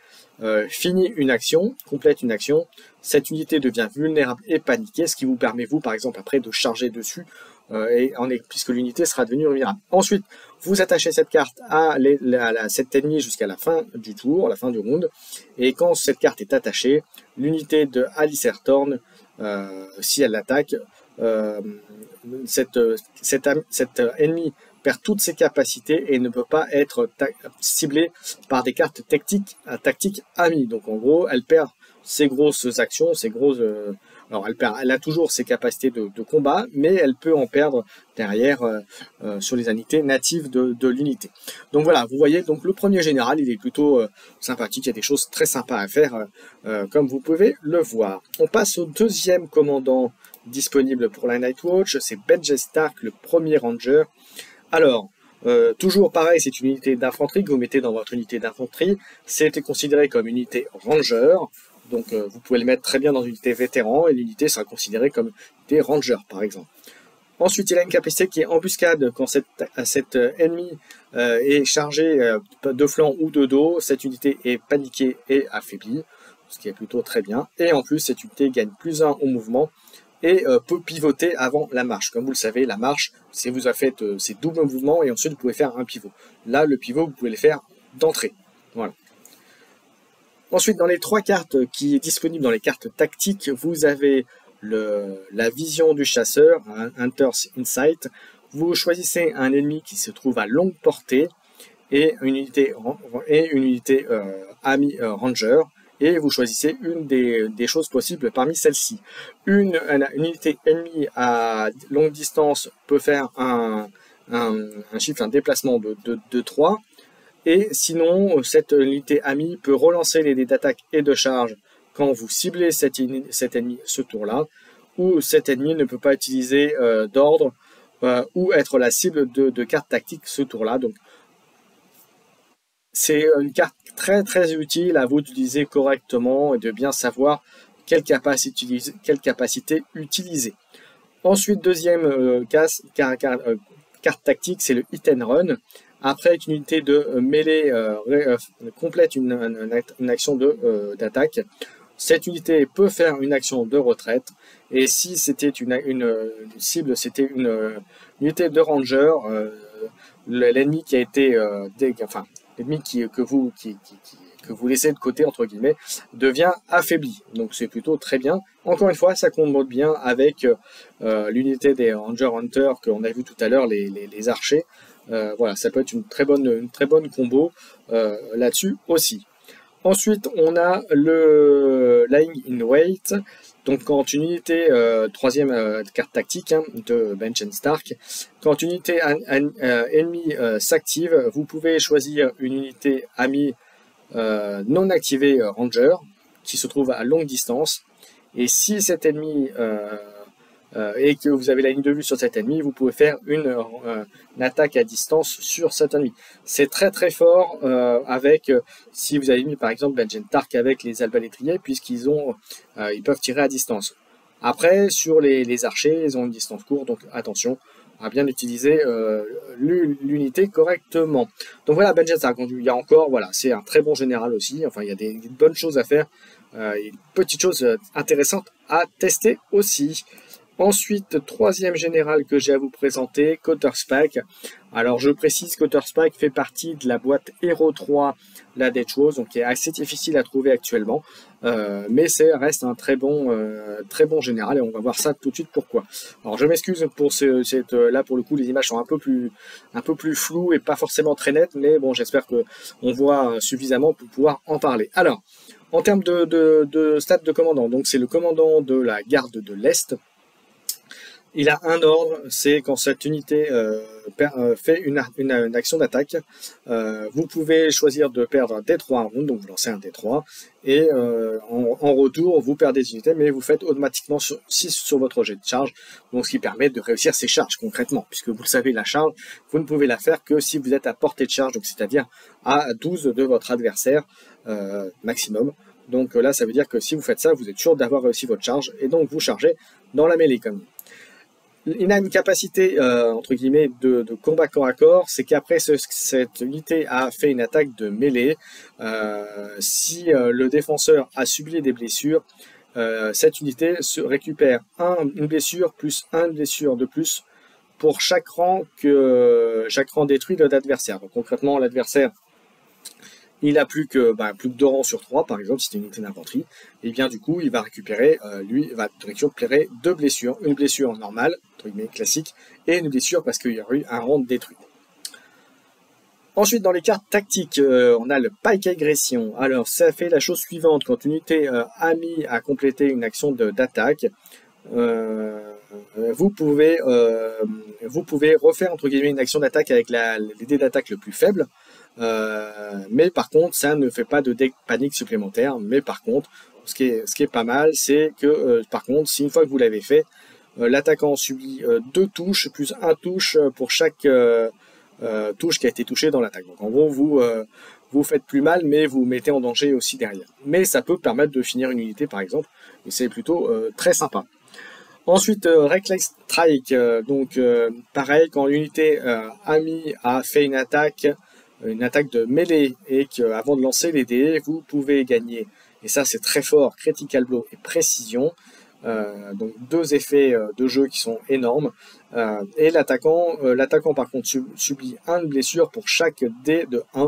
finit une action, complète une action, cette unité devient vulnérable et paniquée, ce qui vous permet, vous, par exemple, après de charger dessus, puisque l'unité sera devenue vulnérable. Ensuite, vous attachez cette carte à cet ennemi jusqu'à la fin du tour, la fin du round, et quand cette carte est attachée, l'unité de Alicère Thorn, si elle l'attaque, cet ennemi perd toutes ses capacités et ne peut pas être ciblé par des cartes tactiques amies. Donc en gros, elle perd ses grosses actions, alors elle a toujours ses capacités de combat, mais elle peut en perdre derrière sur les unités natives de l'unité. Donc voilà, vous voyez, donc le premier général, il est plutôt sympathique, il y a des choses très sympas à faire, comme vous pouvez le voir. On passe au deuxième commandant disponible pour la Nightwatch, c'est Benjen Stark, le premier ranger. Alors, toujours pareil, c'est une unité d'infanterie que vous mettez dans votre unité d'infanterie. C'était considéré comme unité ranger, donc vous pouvez le mettre très bien dans une unité vétéran et l'unité sera considérée comme des rangers par exemple. Ensuite, il a une capacité qui est embuscade quand cet ennemi est chargé de flanc ou de dos. Cette unité est paniquée et affaiblie, ce qui est plutôt très bien. Et en plus, cette unité gagne +1 au mouvement et peut pivoter avant la marche. Comme vous le savez, la marche, c'est vous avez fait ces doubles mouvements et ensuite vous pouvez faire un pivot. Là, le pivot, vous pouvez le faire d'entrée. Voilà. Ensuite, dans les 3 cartes qui est disponible dans les cartes tactiques, vous avez la vision du chasseur, Hunter's Insight. Vous choisissez un ennemi qui se trouve à longue portée et une unité ami ranger. Et vous choisissez une des choses possibles parmi celles-ci. Une unité ennemie à longue distance peut faire un déplacement de 3. Et sinon, cette unité amie peut relancer les dés d'attaque et de charge quand vous ciblez cet ennemi ce tour-là, ou cet ennemi ne peut pas utiliser d'ordre ou être la cible de cartes tactiques ce tour-là. Donc, c'est une carte très très utile, à vous d'utiliser correctement et de bien savoir quelle capacité utiliser. Ensuite, deuxième carte tactique, c'est le hit and run. Après qu'une unité de mêlée complète une action d'attaque, cette unité peut faire une action de retraite. Et si c'était une cible, c'était une unité de ranger, l'ennemi qui a été l'ennemi que vous laissez de côté, entre guillemets, devient affaibli. Donc c'est plutôt très bien. Encore une fois, ça combat bien avec l'unité des Ranger Hunters qu'on a vu tout à l'heure, les archers. Voilà, ça peut être une très bonne combo là-dessus aussi. Ensuite, on a le Lying in Wait. Donc quand une unité, troisième carte tactique de Benjen Stark, quand une unité ennemie s'active, vous pouvez choisir une unité amie non activée Ranger qui se trouve à longue distance. Et si cet ennemi et que vous avez la ligne de vue sur cet ennemi, vous pouvez faire une attaque à distance sur cet ennemi. C'est très très fort avec, si vous avez mis par exemple Benjen Tark avec les arbalétriers, puisqu'ils ils peuvent tirer à distance. Après, sur les archers, ils ont une distance courte, donc attention à bien utiliser l'unité correctement. Donc voilà, Benjen Tark, il y a encore, voilà, c'est un très bon général aussi, enfin il y a des bonnes choses à faire, une petite chose intéressante à tester aussi. Ensuite, troisième général que j'ai à vous présenter, Counter-Spike. Alors je précise, Counter-Spike fait partie de la boîte Hero 3, la Dead Chose, donc qui est assez difficile à trouver actuellement, mais ça reste un très bon général, et on va voir ça tout de suite pourquoi. Alors je m'excuse pour là pour le coup les images sont un peu plus floues et pas forcément très nettes, mais bon j'espère que on voit suffisamment pour pouvoir en parler. Alors en termes de stade de commandant, donc c'est le commandant de la garde de l'Est. Il a un ordre, c'est quand cette unité fait une action d'attaque, vous pouvez choisir de perdre un D3 round, donc vous lancez un D3, et en retour, vous perdez des unités, mais vous faites automatiquement 6 sur votre jet de charge, donc ce qui permet de réussir ces charges concrètement, puisque vous le savez, la charge, vous ne pouvez la faire que si vous êtes à portée de charge, donc c'est-à-dire à 12 de votre adversaire maximum. Donc là, ça veut dire que si vous faites ça, vous êtes sûr d'avoir réussi votre charge, et donc vous chargez dans la mêlée comme. Il a une capacité, entre guillemets, de combat corps à corps, c'est qu'après cette unité a fait une attaque de mêlée, si le défenseur a subi des blessures, cette unité se récupère une blessure plus une blessure de plus pour chaque rang détruit de l'adversaire. Donc concrètement, l'adversaire, il a plus que 2 rangs sur 3, par exemple, si c'est une unité d'infanterie, et bien du coup, il va récupérer, va récupérer 2 blessures, une blessure normale, entre guillemets classique, et une blessure parce qu'il y a eu un rang détruit. Ensuite, dans les cartes tactiques, on a le Pike Agression. Alors, ça fait la chose suivante, quand une unité amie a complété une action d'attaque, vous pouvez refaire, entre guillemets, une action d'attaque avec les dés d'attaque le plus faible. Mais par contre, ça ne fait pas de deck panique supplémentaire. Mais par contre, ce qui est pas mal, c'est que par contre, si une fois que vous l'avez fait, l'attaquant subit 2 touches plus 1 touche pour chaque touche qui a été touchée dans l'attaque. Donc en gros, vous faites plus mal, mais vous mettez en danger aussi derrière. Mais ça peut permettre de finir une unité, par exemple, et c'est plutôt très sympa. Ensuite, Reckless Strike. Donc pareil, quand l'unité amie a fait une attaque de mêlée et qu'avant de lancer les dés, vous pouvez gagner, et ça c'est très fort, Critical Blow et Précision, donc 2 effets de jeu qui sont énormes, et l'attaquant par contre subit une blessure pour chaque dé de 1,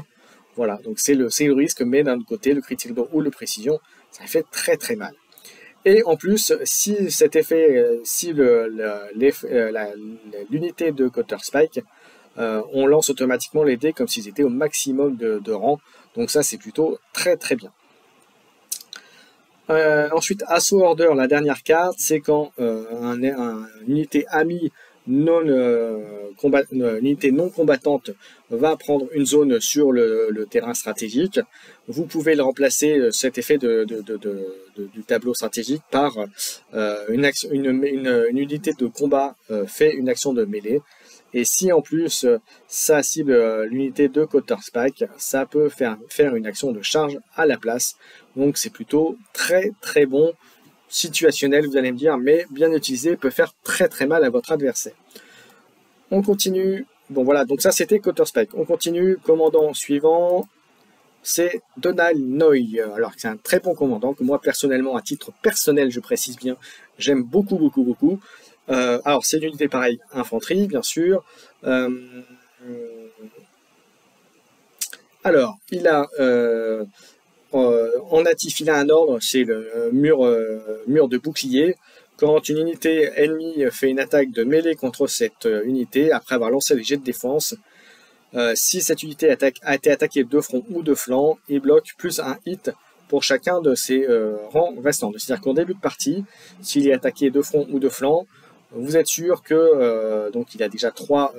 voilà, donc c'est le risque, mais d'un autre côté, le Critical Blow ou le Précision, ça fait très très mal. Et en plus, si cet effet, si l'unité de Counter-Spike, on lance automatiquement les dés comme s'ils étaient au maximum de rang. Donc ça, c'est plutôt très très bien. Ensuite, Assault Order, la dernière carte, c'est quand une unité amie unité non combattante va prendre une zone sur le terrain stratégique. Vous pouvez le remplacer, cet effet du tableau stratégique, par une unité de combat fait une action de mêlée. Et si en plus ça cible l'unité de Counter-Spike, ça peut faire une action de charge à la place. Donc c'est plutôt très très bon, situationnel vous allez me dire, mais bien utilisé peut faire très très mal à votre adversaire. On continue. Bon voilà, donc ça c'était Counter-Spike. On continue, commandant suivant, c'est Donald Noy. Alors c'est un très bon commandant que moi personnellement, à titre personnel je précise bien, j'aime beaucoup beaucoup beaucoup. Alors c'est une unité pareille, infanterie bien sûr. Alors il a en natif il a un ordre, c'est le mur de bouclier. Quand une unité ennemie fait une attaque de mêlée contre cette unité, après avoir lancé les jets de défense, si cette unité a été attaquée de front ou de flanc, il bloque plus un hit pour chacun de ses rangs restants. C'est-à-dire qu'en début de partie, s'il est attaqué de front ou de flanc, vous êtes sûr que donc il a déjà 3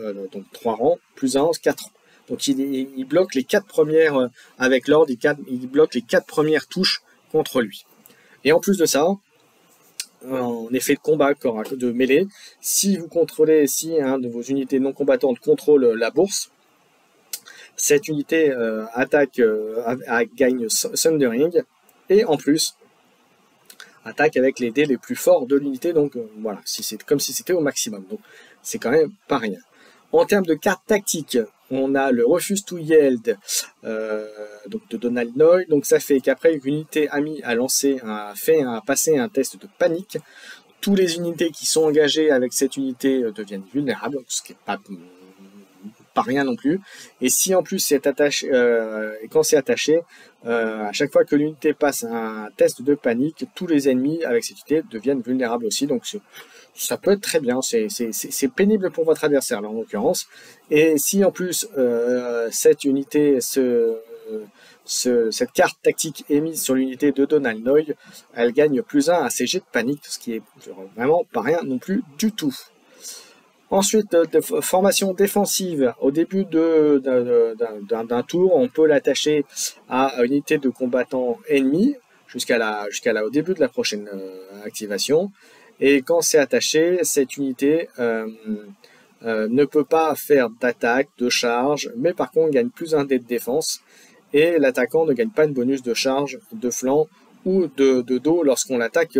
rangs, plus 1, 4 rangs. Donc il bloque les 4 premières, avec l'ordre, il bloque les 4 premières touches contre lui. Et en plus de ça, en effet de combat, de mêlée. Si vous contrôlez, si un de vos unités non combattantes contrôle la bourse, cette unité gagne Sundering, et en plus attaque avec les dés les plus forts de l'unité, donc voilà, c'est comme si c'était au maximum, donc c'est quand même pas rien. En termes de cartes tactiques, on a le Refuse to Yield donc de Donald Noy, donc ça fait qu'après une unité amie a passé un test de panique, tous les unités qui sont engagées avec cette unité deviennent vulnérables, ce qui n'est pas rien non plus. Et si en plus c'est attaché, quand c'est attaché, à chaque fois que l'unité passe un test de panique, tous les ennemis avec cette unité deviennent vulnérables aussi. Donc ça peut être très bien. C'est pénible pour votre adversaire là en l'occurrence. Et si en plus cette unité cette carte tactique est mise sur l'unité de Donald Noy, elle gagne +1 à ses jets de panique, ce qui est vraiment pas rien non plus du tout. Ensuite, formation défensive. Au début d'un tour, on peut l'attacher à une unité de combattants ennemis au début de la prochaine activation. Et quand c'est attaché, cette unité ne peut pas faire d'attaque, de charge, mais par contre gagne +1 dé de défense. Et l'attaquant ne gagne pas une bonus de charge, de flanc ou de dos lorsqu'on l'attaque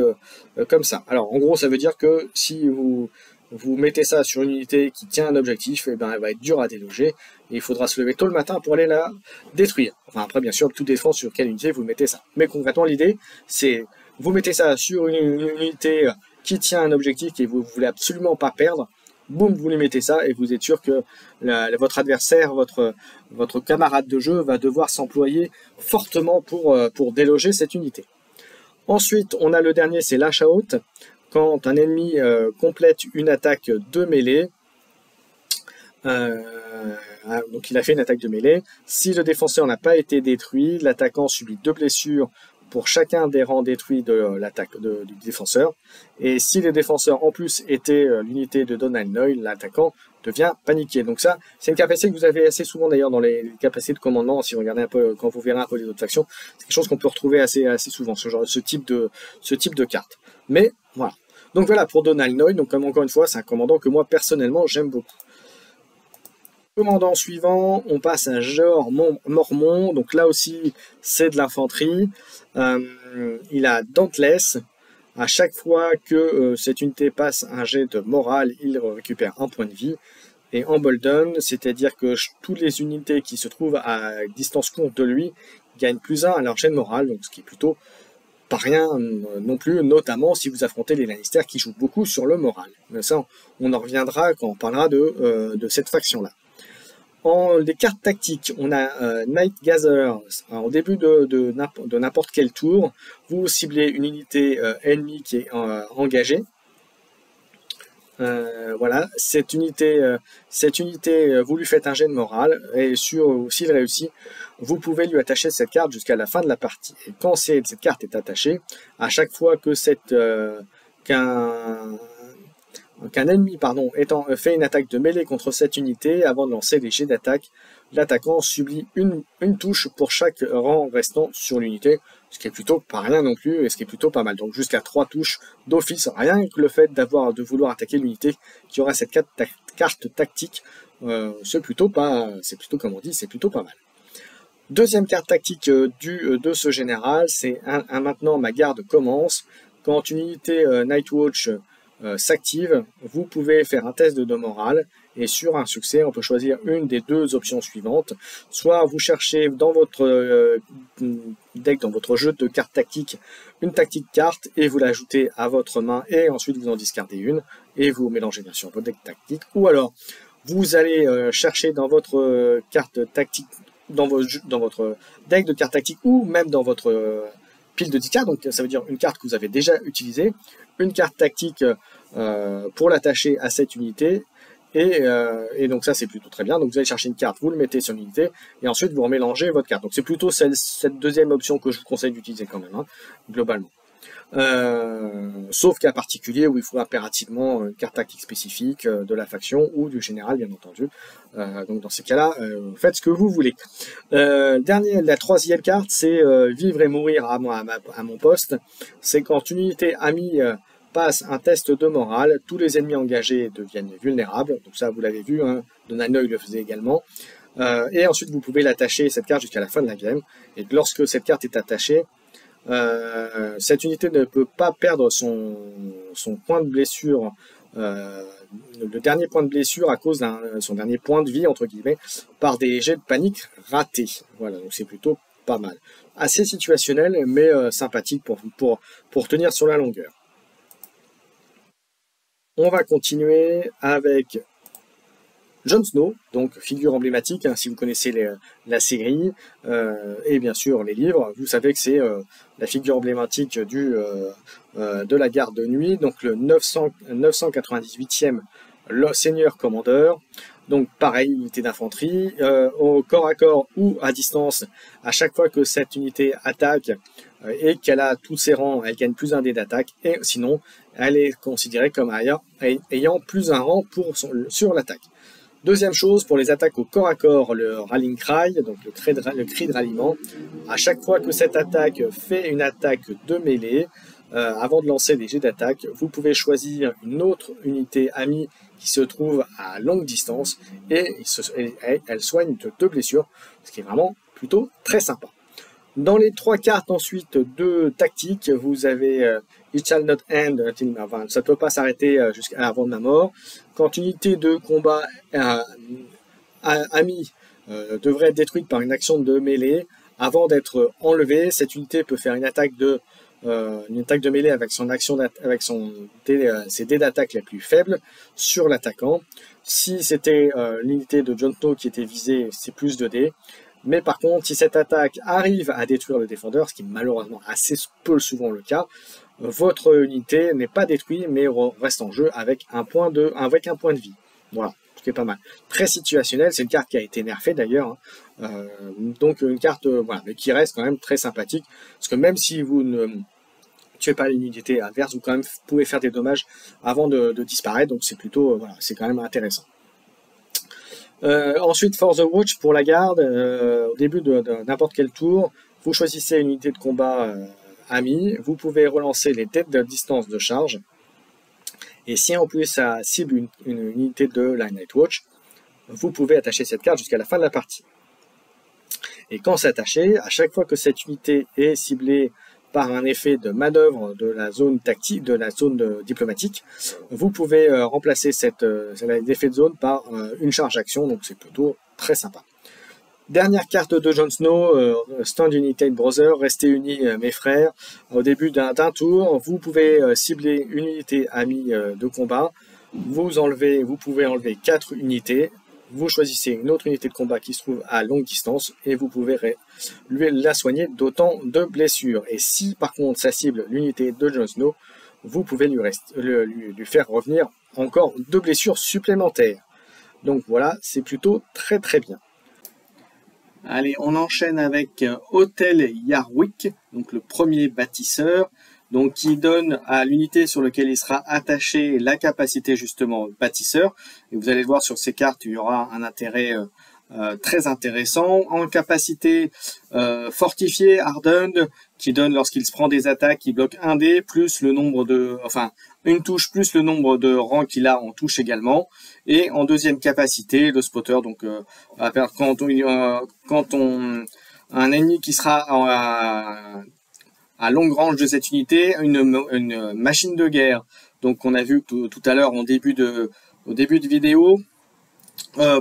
comme ça. Alors en gros, ça veut dire que si vous mettez ça sur une unité qui tient un objectif, et ben elle va être dure à déloger, et il faudra se lever tôt le matin pour aller la détruire. Enfin après bien sûr, tout dépend sur quelle unité vous mettez ça. Mais concrètement l'idée, c'est vous mettez ça sur une unité qui tient un objectif et vous voulez absolument pas perdre, boum, vous lui mettez ça et vous êtes sûr que votre adversaire, votre camarade de jeu va devoir s'employer fortement pour déloger cette unité. Ensuite, on a le dernier, c'est Lash Out. Quand un ennemi complète une attaque de mêlée, donc il a fait une attaque de mêlée, si le défenseur n'a pas été détruit, l'attaquant subit 2 blessures pour chacun des rangs détruits de l'attaque du défenseur, et si le défenseur en plus était l'unité de Donald Noy, l'attaquant devient paniqué. Donc ça, c'est une capacité que vous avez assez souvent d'ailleurs dans les capacités de commandement, si vous regardez un peu, quand vous verrez un peu les autres factions, c'est quelque chose qu'on peut retrouver assez souvent, ce type de carte. Mais voilà. Donc voilà pour Donald Noy, donc comme encore une fois, c'est un commandant que moi personnellement j'aime beaucoup. Commandant suivant, on passe à Jeor Mormont, donc là aussi c'est de l'infanterie. Il a Dauntless. À chaque fois que cette unité passe un jet de morale, il récupère 1 point de vie. Et Embolden, c'est-à-dire que toutes les unités qui se trouvent à distance courte de lui gagnent +1 à leur jet de morale, donc ce qui est plutôt pas rien non plus, notamment si vous affrontez les Lannister qui jouent beaucoup sur le moral. Mais ça, on en reviendra quand on parlera de cette faction-là. Les cartes tactiques, on a Night Gazer. Au début de n'importe quel tour, vous ciblez une unité ennemie qui est engagée. Voilà, cette unité, vous lui faites un jet de morale, et s'il réussit, vous pouvez lui attacher cette carte jusqu'à la fin de la partie. Et quand cette carte est attachée, à chaque fois que qu'un ennemi fait une attaque de mêlée contre cette unité, avant de lancer les jets d'attaque, l'attaquant subit une touche pour chaque rang restant sur l'unité, ce qui est plutôt pas rien non plus, et ce qui est plutôt pas mal. Donc jusqu'à 3 touches d'office, rien que le fait de vouloir attaquer l'unité qui aura cette carte tactique, c'est plutôt comme on dit, c'est plutôt pas mal. Deuxième carte tactique de ce général, c'est maintenant ma garde commence. Quand une unité Nightwatch s'active, vous pouvez faire un test de morale, et sur un succès, on peut choisir une des 2 options suivantes. Soit vous cherchez dans votre deck, dans votre jeu de cartes tactiques, une tactique carte, et vous l'ajoutez à votre main, et ensuite vous en discardez une, et vous mélangez bien sûr votre deck tactique. Ou alors, vous allez chercher dans votre carte tactique, dans votre deck de cartes tactiques, ou même dans votre pile de 10 cartes, donc ça veut dire une carte que vous avez déjà utilisée, une carte tactique pour l'attacher à cette unité, et donc ça c'est plutôt très bien. Donc vous allez chercher une carte, vous le mettez sur l'unité, et ensuite vous remélangez votre carte. Donc c'est plutôt cette deuxième option que je vous conseille d'utiliser quand même, globalement. Sauf cas particulier où il faut impérativement une carte tactique spécifique de la faction ou du général, bien entendu. Donc dans ces cas-là, faites ce que vous voulez. La troisième carte, c'est vivre et mourir à mon poste. C'est quand une unité amie passe un test de morale, tous les ennemis engagés deviennent vulnérables, donc ça vous l'avez vu, hein, Donanoy le faisait également, et ensuite vous pouvez l'attacher cette carte jusqu'à la fin de la game, et lorsque cette carte est attachée, cette unité ne peut pas perdre son point de blessure, le dernier point de blessure à cause de son dernier point de vie, entre guillemets, par des jets de panique ratés. Voilà, donc c'est plutôt pas mal. Assez situationnel, mais sympathique pour tenir sur la longueur. On va continuer avec Jon Snow, donc figure emblématique, hein, si vous connaissez la série, et bien sûr les livres, vous savez que c'est la figure emblématique de la garde de nuit, donc le 998e seigneur commandeur, donc pareil, unité d'infanterie, au corps à corps ou à distance, à chaque fois que cette unité attaque et qu'elle a tous ses rangs, elle gagne plus un dé d'attaque, et sinon, elle est considérée comme ayant plus un rang sur l'attaque. Deuxième chose, pour les attaques au corps à corps, le rallying cry, donc le cri de ralliement, à chaque fois que cette attaque fait une attaque de mêlée, avant de lancer des jets d'attaque, vous pouvez choisir une autre unité amie qui se trouve à longue distance et elle soigne de 2 blessures, ce qui est vraiment plutôt très sympa. Dans les 3 cartes ensuite de tactique, vous avez It shall not end until my van. Ça ne peut pas s'arrêter jusqu'à avant de ma mort. Quand une unité de combat amie devrait être détruite par une action de mêlée, avant d'être enlevée, cette unité peut faire une attaque de mêlée avec ses dés d'attaque les plus faibles sur l'attaquant. Si c'était l'unité de Jon Snow qui était visée, c'est plus de dés. Mais par contre, si cette attaque arrive à détruire le défendeur, ce qui est malheureusement assez peu souvent le cas, votre unité n'est pas détruite, mais reste en jeu avec un point de vie. Voilà, ce qui est pas mal. Très situationnel, c'est une carte qui a été nerfée d'ailleurs. Hein. Donc une carte voilà, mais qui reste quand même très sympathique. Parce que même si vous ne tuez pas l'unité adverse, vous quand même pouvez faire des dommages avant de disparaître. Donc c'est plutôt, voilà, c'est quand même intéressant. Ensuite, For the Watch pour la garde, au début de n'importe quel tour, vous choisissez une unité de combat amie, vous pouvez relancer les têtes de distance de charge, et si en plus ça cible une unité de la Night Watch, vous pouvez attacher cette carte jusqu'à la fin de la partie. Et quand c'est attaché, à chaque fois que cette unité est ciblée par un effet de manœuvre de la zone tactique, de la zone diplomatique, vous pouvez remplacer l'effet de zone par une charge action, donc c'est plutôt très sympa. Dernière carte de Jon Snow, Stand United Brother, restez unis mes frères. Au début d'un tour, vous pouvez cibler une unité amie de combat, vous pouvez enlever 4 unités, vous choisissez une autre unité de combat qui se trouve à longue distance et vous pouvez la soigner d'autant de blessures. Et si par contre ça cible l'unité de Jon Snow, vous pouvez lui faire revenir encore 2 blessures supplémentaires. Donc voilà, c'est plutôt très très bien. Allez, on enchaîne avec Hotel Yarwick, donc le premier bâtisseur, donc qui donne à l'unité sur laquelle il sera attaché la capacité justement bâtisseur. Et vous allez le voir sur ces cartes, il y aura un intérêt très intéressant. En capacité fortifiée, hardened, qui donne lorsqu'il se prend des attaques, il bloque 1 dé plus le nombre de, enfin une touche plus le nombre de rangs qu'il a en touche également. Et en deuxième capacité, le spotter, donc quand un ennemi qui sera à longue range de cette unité, une machine de guerre. Donc on a vu tout à l'heure au début de vidéo,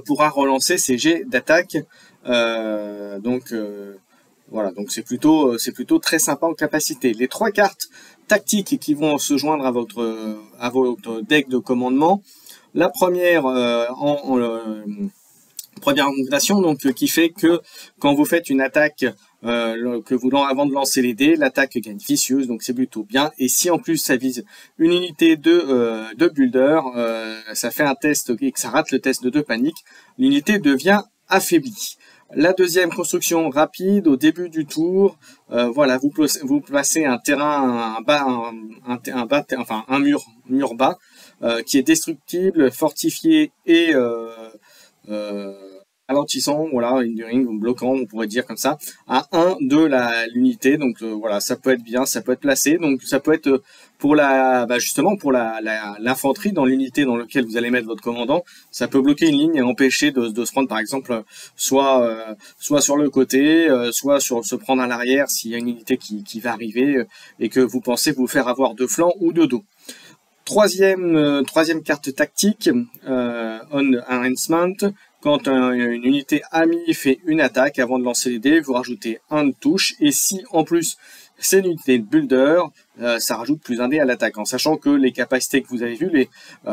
pourra relancer ses jets d'attaque. Voilà, donc c'est plutôt très sympa en capacité. Les 3 cartes tactiques qui vont se joindre à votre deck de commandement. La première première augmentation, donc qui fait que quand vous faites une attaque avant de lancer les dés, l'attaque gagne vicieuse, donc c'est plutôt bien. Et si en plus ça vise une unité de builder, ça fait un test et que ça rate le test de panique, l'unité devient affaiblie. La deuxième construction rapide au début du tour, voilà, vous placez un terrain, un mur bas qui est destructible, fortifié et à ralentissant, voilà, hindering ou bloquant, on pourrait dire comme ça, à 1 de l'unité. Donc voilà, ça peut être bien, ça peut être placé. Donc ça peut être pour justement pour l'infanterie dans l'unité dans laquelle vous allez mettre votre commandant. Ça peut bloquer une ligne et empêcher de se prendre par exemple soit sur le côté, soit se prendre à l'arrière s'il y a une unité qui va arriver et que vous pensez vous faire avoir de flanc ou de dos. Troisième carte tactique, on enhancement. Quand une unité amie fait une attaque, avant de lancer les dés, vous rajoutez un de touche. Et si en plus c'est une unité de builder, ça rajoute plus un dé à l'attaque. En sachant que les capacités que vous avez vues,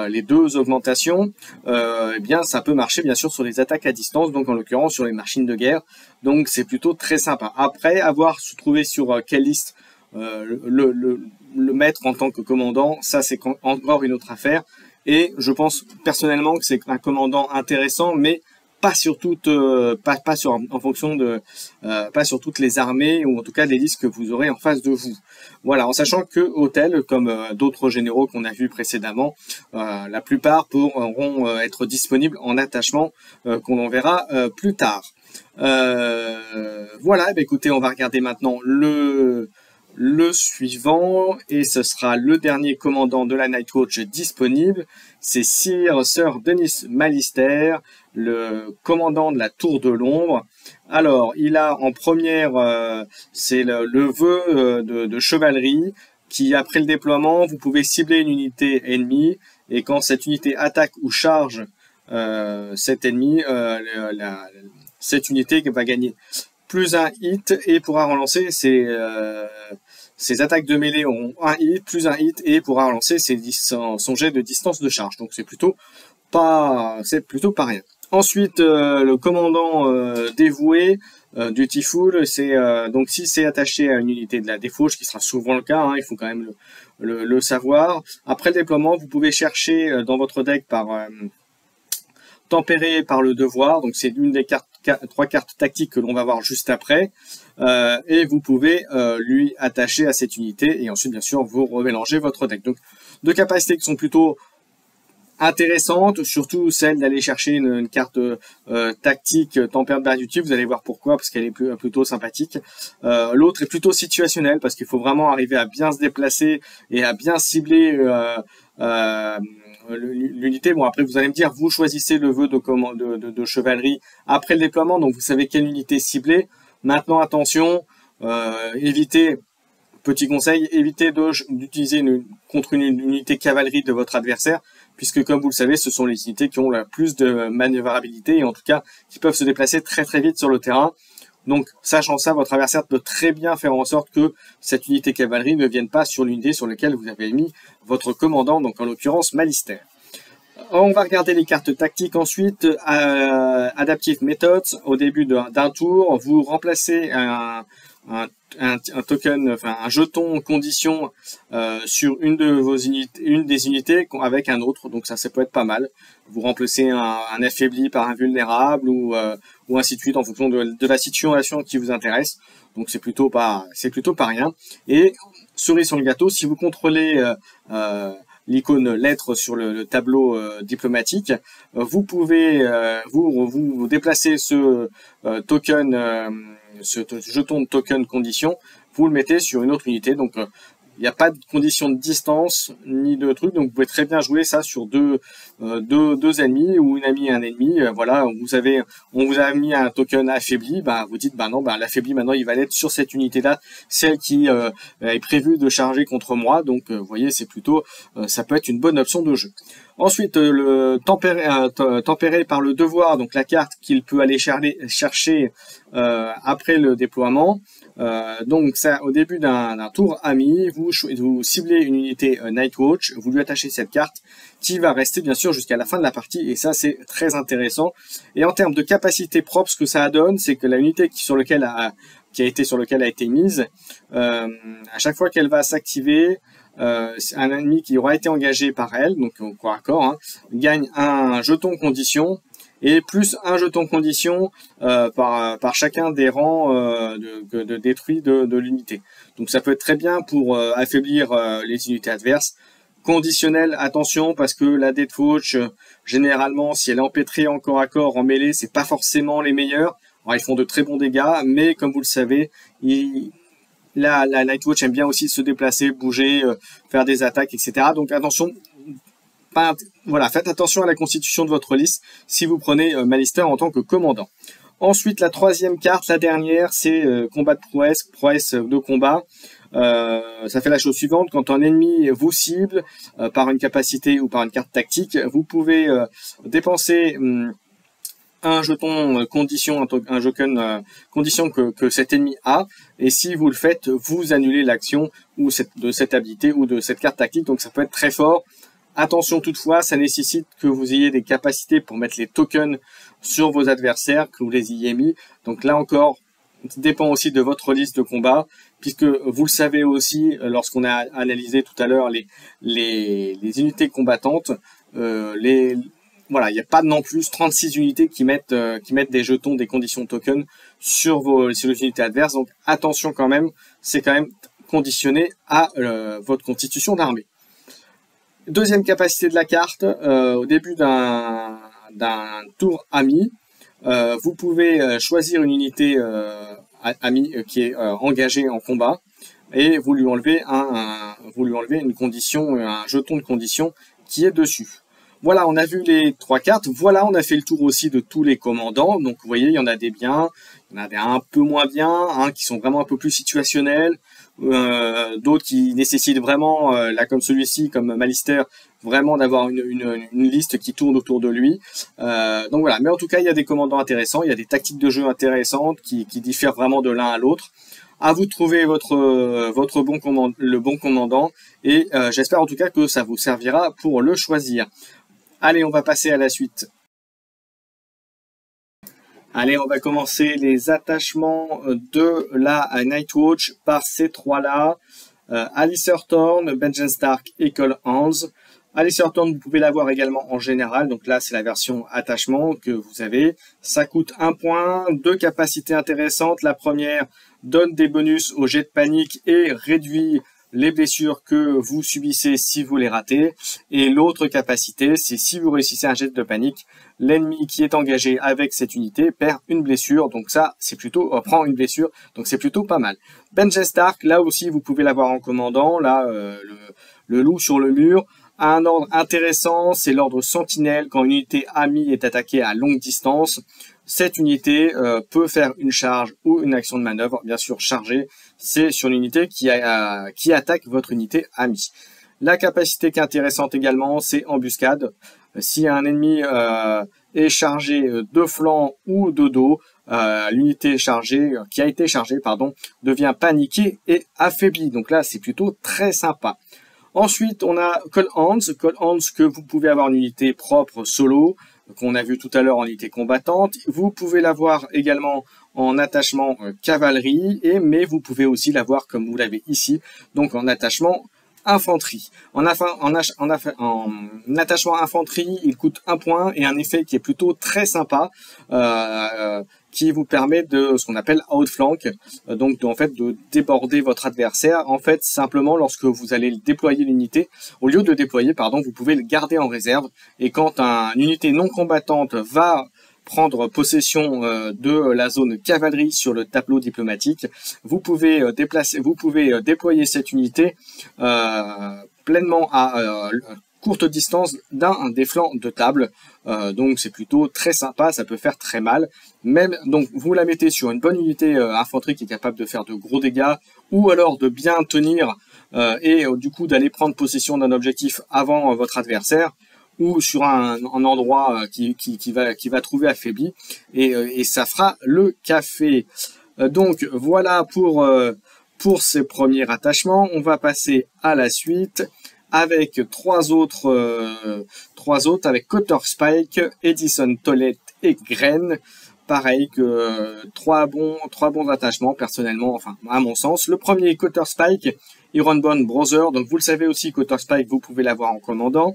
les deux augmentations, eh bien ça peut marcher bien sûr sur les attaques à distance, donc en l'occurrence sur les machines de guerre. Donc c'est plutôt très sympa. Après avoir se trouvé sur quelle liste le mettre en tant que commandant, ça c'est encore une autre affaire. Et je pense personnellement que c'est un commandant intéressant, mais pas sur toutes, en fonction de, pas sur toutes les armées ou en tout cas les listes que vous aurez en face de vous. Voilà, en sachant que Autel, comme d'autres généraux qu'on a vus précédemment, la plupart pourront être disponibles en attachement, qu'on en verra plus tard. Voilà, bah, écoutez, on va regarder maintenant le suivant, et ce sera le dernier commandant de la Nightwatch disponible. C'est Sir Denis Mallister, le commandant de la Tour de l'Ombre. Alors, il a en première, c'est le vœu de chevalerie, qui après le déploiement, vous pouvez cibler une unité ennemie, et quand cette unité attaque ou charge cet ennemi, cette unité va gagner plus un hit et pourra relancer ses attaques de mêlée ont un hit, plus un hit, et pourra relancer son jet de distance de charge. Donc c'est plutôt pas rien. Ensuite, le commandant dévoué, Dutiful, c'est donc si c'est attaché à une unité de la défauche, qui sera souvent le cas, hein, il faut quand même le savoir. Après le déploiement, vous pouvez chercher dans votre deck par tempéré par le devoir, donc c'est l'une des trois cartes tactiques que l'on va voir juste après, et vous pouvez lui attacher à cette unité, et ensuite bien sûr vous remélangez votre deck. Donc deux capacités qui sont plutôt intéressantes, surtout celle d'aller chercher une carte tactique tempère de Berduti. Vous allez voir pourquoi, parce qu'elle est plutôt sympathique. L'autre est plutôt situationnelle, parce qu'il faut vraiment arriver à bien se déplacer et à bien cibler l'unité. Bon, après vous allez me dire, vous choisissez le vœu de chevalerie après le déploiement, donc vous savez quelle unité cibler. Maintenant attention, évitez, petit conseil, évitez d'utiliser contre une unité cavalerie de votre adversaire, puisque comme vous le savez, ce sont les unités qui ont le plus de manœuvrabilité, et en tout cas qui peuvent se déplacer très très vite sur le terrain. Donc, sachant ça, votre adversaire peut très bien faire en sorte que cette unité cavalerie ne vienne pas sur l'unité sur laquelle vous avez mis votre commandant, donc en l'occurrence Mallister. On va regarder les cartes tactiques ensuite. Adaptive Methods, au début d'un tour, vous remplacez un token, enfin un jeton condition sur une des unités avec un autre, donc ça peut être pas mal. Vous remplacez un affaibli par un vulnérable ou ainsi de suite en fonction de la situation qui vous intéresse. Donc c'est plutôt pas rien. Et cerise sur le gâteau, si vous contrôlez l'icône lettre sur le tableau diplomatique, vous pouvez vous déplacer ce token, ce jeton de token condition, vous le mettez sur une autre unité. Donc il n'y a pas de condition de distance ni de truc, donc vous pouvez très bien jouer ça sur deux ennemis ou une amie et un ennemi. Voilà, on vous a mis un token affaibli, bah vous dites bah non, bah l'affaibli maintenant il va être sur cette unité là, celle qui est prévue de charger contre moi. Donc vous voyez, c'est plutôt ça peut être une bonne option de jeu. Ensuite, le tempéré par le devoir, donc la carte qu'il peut aller chercher après le déploiement. Donc ça, au début d'un tour ami, vous ciblez une unité Nightwatch, vous lui attachez cette carte qui va rester bien sûr jusqu'à la fin de la partie, et ça c'est très intéressant. Et en termes de capacité propre, ce que ça donne, c'est que la unité sur laquelle a été mise, à chaque fois qu'elle va s'activer, un ennemi qui aura été engagé par elle, donc au corps à corps, hein, gagne un jeton condition, et plus un jeton condition par chacun des rangs de détruits de l'unité. Donc ça peut être très bien pour affaiblir les unités adverses. Conditionnel, attention, parce que la Death Watch, généralement, si elle est empêtrée en corps à corps, en mêlée, c'est pas forcément les meilleurs. Alors, ils font de très bons dégâts, mais comme vous le savez, la Nightwatch aime bien aussi se déplacer, bouger, faire des attaques, etc. Donc attention, voilà, faites attention à la constitution de votre liste si vous prenez Malister en tant que commandant. Ensuite, la troisième carte, la dernière, c'est combat de prouesse de combat. Ça fait la chose suivante, quand un ennemi vous cible par une capacité ou par une carte tactique, vous pouvez dépenser un jeton condition, un token condition que cet ennemi a, et si vous le faites, vous annulez l'action ou de cette habilité ou de cette carte tactique, donc ça peut être très fort. Attention toutefois, ça nécesse que vous ayez des capacités pour mettre les tokens sur vos adversaires, que vous les ayez mis. Donc là encore, ça dépend aussi de votre liste de combat, puisque vous le savez aussi, lorsqu'on a analysé tout à l'heure les unités combattantes, voilà, il n'y a pas non plus 36 unités qui mettent des jetons, des conditions tokens sur les unités adverses. Donc attention quand même, c'est quand même conditionné à votre constitution d'armée. Deuxième capacité de la carte, au début d'un tour ami, vous pouvez choisir une unité ami qui est engagée en combat et vous lui enlevez une condition, un jeton de condition qui est dessus. Voilà, on a vu les trois cartes. Voilà, on a fait le tour aussi de tous les commandants. Donc, vous voyez, il y en a des biens, il y en a des un peu moins bien, qui sont vraiment un peu plus situationnels, d'autres qui nécessitent vraiment, là comme celui-ci, comme Malister, vraiment d'avoir une liste qui tourne autour de lui. Donc voilà, mais en tout cas, il y a des commandants intéressants, il y a des tactiques de jeu intéressantes qui diffèrent vraiment de l'un à l'autre. À vous de trouver le bon commandant, et j'espère en tout cas que ça vous servira pour le choisir. Allez, on va passer à la suite. Allez, on va commencer les attachements de la Nightwatch par ces trois-là. Alistair Thorne, Benjen Stark et Cole Hans. Alistair Thorne, vous pouvez l'avoir également en général. Donc là, c'est la version attachement que vous avez. Ça coûte 1 point, 2 capacités intéressantes. La première donne des bonus au jet de panique et réduit les blessures que vous subissez si vous les ratez. Et l'autre capacité, c'est si vous réussissez un jet de panique, l'ennemi qui est engagé avec cette unité perd une blessure. Donc ça, c'est plutôt, prend une blessure. Donc c'est plutôt pas mal. Benjen Stark, là aussi, vous pouvez l'avoir en commandant. Là, le loup sur le mur. Un ordre intéressant, c'est l'ordre sentinelle. Quand une unité amie est attaquée à longue distance, cette unité peut faire une charge ou une action de manœuvre. Bien sûr, chargée, c'est sur l'unité qui attaque votre unité amie. La capacité qui est intéressante également, c'est embuscade. Si un ennemi est chargé de flanc ou de dos, l'unité chargée, qui a été chargée, devient paniquée et affaiblie. Donc là, c'est plutôt très sympa. Ensuite, on a Cole Hans que vous pouvez avoir une unité propre solo, qu'on a vu tout à l'heure en unité combattante. Vous pouvez l'avoir également en attachement cavalerie, mais vous pouvez aussi l'avoir comme vous l'avez ici, donc en attachement infanterie. En attachement infanterie, il coûte 1 point et un effet qui est plutôt très sympa, qui vous permet de ce qu'on appelle outflank, donc en fait de déborder votre adversaire. En fait, simplement lorsque vous allez déployer l'unité, au lieu de déployer, vous pouvez le garder en réserve, et quand une unité non combattante va prendre possession de la zone cavalerie sur le tableau diplomatique, vous pouvez déployer cette unité pleinement à courte distance d'un des flancs de table. Donc c'est plutôt très sympa, ça peut faire très mal. Même donc vous la mettez sur une bonne unité infanterie qui est capable de faire de gros dégâts, ou alors de bien tenir et du coup d'aller prendre possession d'un objectif avant votre adversaire, ou sur un endroit qui va trouver affaibli, et ça fera le café. Donc voilà pour ces premiers attachements. On va passer à la suite avec trois autres avec Cotter Spike, Edison Tollett et Gren. Pareil que trois bons attachements personnellement, enfin à mon sens. Le premier, Cotter Spike, Ironbone Brother. Donc vous le savez aussi, Cotter Spike, vous pouvez l'avoir en commandant.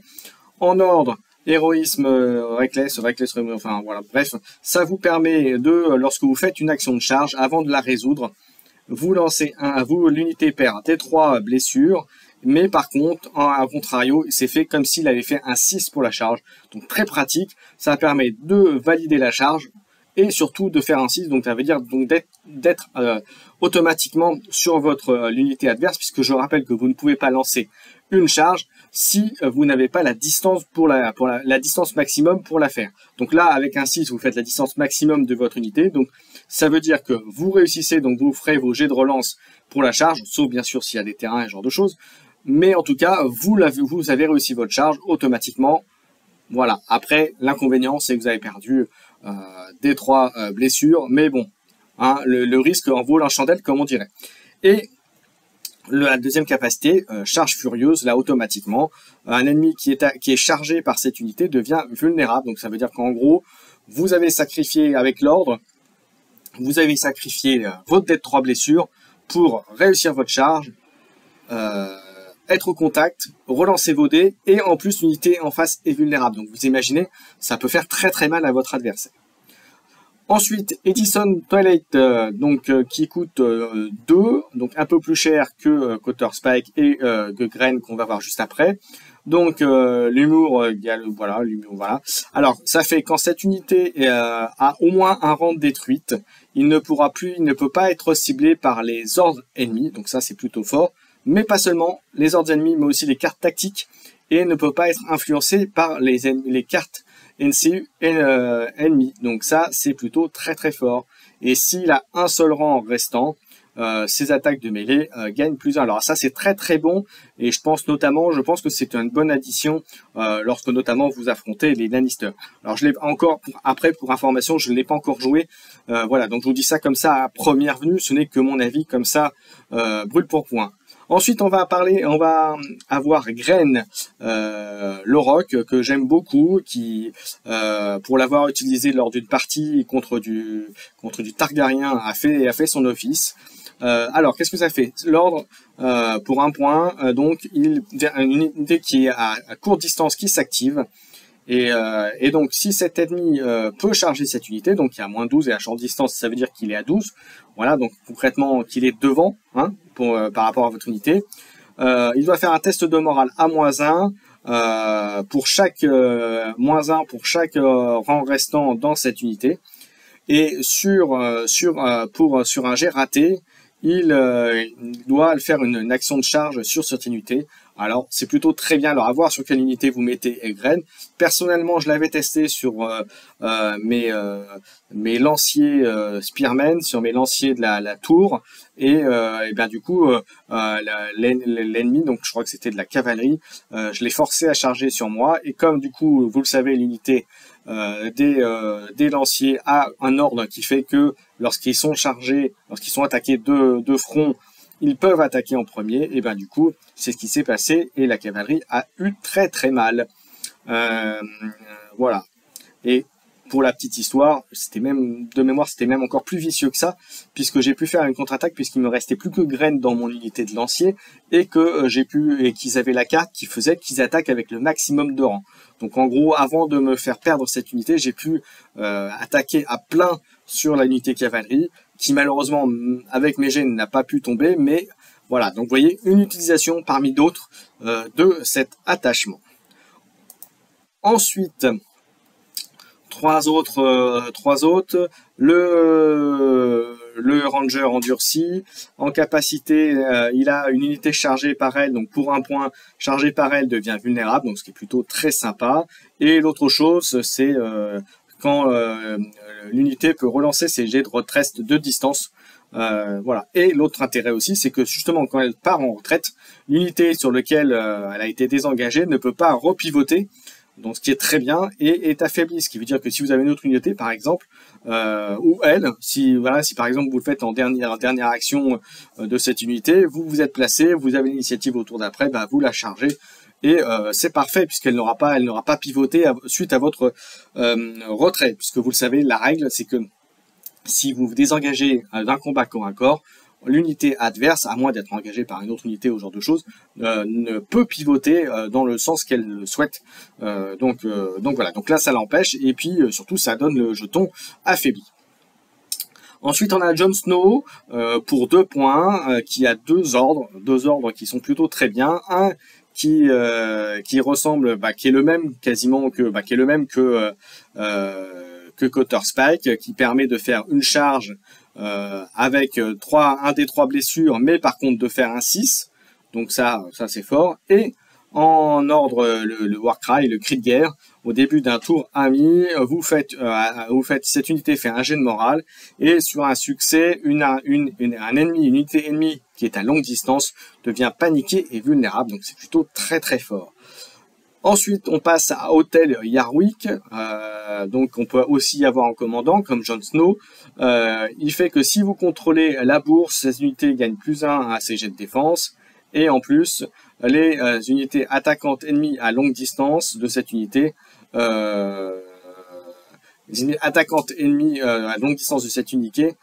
En ordre, héroïsme, reckless, enfin voilà, bref, ça vous permet de, lorsque vous faites une action de charge, avant de la résoudre, vous lancez l'unité perd T3 blessures, mais par contre, à contrario, c'est fait comme s'il avait fait un 6 pour la charge. Donc très pratique, ça permet de valider la charge et surtout de faire un 6, donc ça veut dire donc d'être automatiquement sur votre l'unité adverse, puisque je rappelle que vous ne pouvez pas lancer une charge si vous n'avez pas la distance la distance maximum pour la faire. Donc là, avec un 6, vous faites la distance maximum de votre unité, donc ça veut dire que vous réussissez, donc vous ferez vos jets de relance pour la charge, sauf bien sûr s'il y a des terrains et ce genre de choses, mais en tout cas, vous avez réussi votre charge automatiquement. Voilà. Après, l'inconvénient, c'est que vous avez perdu des 3 blessures, mais bon, hein, le risque en vaut la chandelle, comme on dirait. Et la deuxième capacité, charge furieuse, là automatiquement, un ennemi qui est chargé par cette unité devient vulnérable. Donc ça veut dire qu'en gros, vous avez sacrifié avec l'ordre, vous avez sacrifié votre dé de 3 blessures pour réussir votre charge, être au contact, relancer vos dés, et en plus l'unité en face est vulnérable. Donc vous imaginez, ça peut faire très très mal à votre adversaire. Ensuite, Edison Twilight, qui coûte 2, donc un peu plus cher que Cotter Spike et que Grain qu'on va voir juste après. Donc l'humour, voilà. Alors ça fait quand cette unité a au moins un rang détruite, il ne peut pas être ciblé par les ordres ennemis, donc ça c'est plutôt fort. Mais pas seulement les ordres ennemis, mais aussi les cartes tactiques, et ne peut pas être influencé par les cartes NCU ennemis. Donc ça, c'est plutôt très très fort. Et s'il a un seul rang restant, ses attaques de mêlée gagnent plus 1. Alors ça, c'est très très bon, et je pense que c'est une bonne addition lorsque notamment vous affrontez les Lannister. Alors je l'ai encore, pour information, je ne l'ai pas encore joué. Voilà, donc je vous dis ça comme ça à première venue, ce n'est que mon avis, comme ça, brûle pour point. Ensuite, on va avoir Grain, le roc, que j'aime beaucoup, qui, pour l'avoir utilisé lors d'une partie contre du Targaryen, a fait son office. Alors, qu'est-ce que ça fait? L'ordre, pour un point, donc, une unité qui est à courte distance qui s'active. Et donc, si cet ennemi peut charger cette unité, donc il y a moins 12 et à short distance, ça veut dire qu'il est à 12. Voilà, donc concrètement, qu'il est devant, hein, par rapport à votre unité. Il doit faire un test de morale à -1 pour chaque -1 pour chaque rang restant dans cette unité. Et sur un jet raté, il doit faire une action de charge sur cette unité. Alors, c'est plutôt très bien. Alors, à voir sur quelle unité vous mettez Grain. Personnellement, je l'avais testé sur mes lanciers Spearmen, sur mes lanciers de la tour. Et bien du coup, l'ennemi, donc je crois que c'était de la cavalerie, je l'ai forcé à charger sur moi. Et comme du coup, vous le savez, l'unité des lanciers a un ordre qui fait que lorsqu'ils sont chargés, lorsqu'ils sont attaqués de front, ils peuvent attaquer en premier, et ben du coup, c'est ce qui s'est passé, et la cavalerie a eu très très mal. Voilà. Et pour la petite histoire, c'était même, de mémoire, c'était même encore plus vicieux que ça, puisque j'ai pu faire une contre-attaque, puisqu'il me restait plus que Grain dans mon unité de lancier, et que qu'ils avaient la carte qui faisait qu'ils attaquent avec le maximum de rang. Donc en gros, avant de me faire perdre cette unité, j'ai pu attaquer à plein sur la unité cavalerie, qui malheureusement, avec mes gènes, n'a pas pu tomber, mais voilà. Donc vous voyez, une utilisation parmi d'autres de cet attachement. Ensuite, trois autres, le Ranger endurci, en capacité, il a une unité chargée par elle, donc pour un point, chargée par elle devient vulnérable, donc ce qui est plutôt très sympa. Et l'autre chose, c'est quand l'unité peut relancer ses jets de retraite de distance. Voilà. Et l'autre intérêt aussi, c'est que justement quand elle part en retraite, l'unité sur laquelle elle a été désengagée ne peut pas repivoter, donc ce qui est très bien, et est affaibli, ce qui veut dire que si vous avez une autre unité par exemple, ou elle, si par exemple vous le faites en dernière action de cette unité, vous êtes placé, vous avez l'initiative au tour d'après, bah, vous la chargez, et c'est parfait puisqu'elle n'aura pas pivoté suite à votre retrait, puisque vous le savez, la règle c'est que si vous vous désengagez d'un combat corps à corps, l'unité adverse, à moins d'être engagée par une autre unité ou ce genre de choses, ne peut pivoter dans le sens qu'elle le souhaite. Donc voilà, donc là ça l'empêche, et puis surtout ça donne le jeton affaibli. Ensuite, on a Jon Snow pour 2 points, qui a deux ordres qui sont plutôt très bien. Un qui ressemble, qui est le même quasiment que Cotter Spike, qui permet de faire une charge avec un des 3 blessures, mais par contre de faire un 6. Donc ça c'est fort. Et en ordre, le Warcry, le cri de guerre, au début d'un tour ami, cette unité fait un jet de morale, et sur un succès, une unité ennemie qui est à longue distance devient paniquée et vulnérable, donc c'est plutôt très très fort. Ensuite, on passe à Hotel Yarwick, donc on peut aussi y avoir en commandant, comme Jon Snow. Il fait que si vous contrôlez la bourse, ces unités gagnent +1 à ses jets de défense, et en plus, les unités attaquantes ennemies à longue distance de cette unité, à longue distance de cette unité,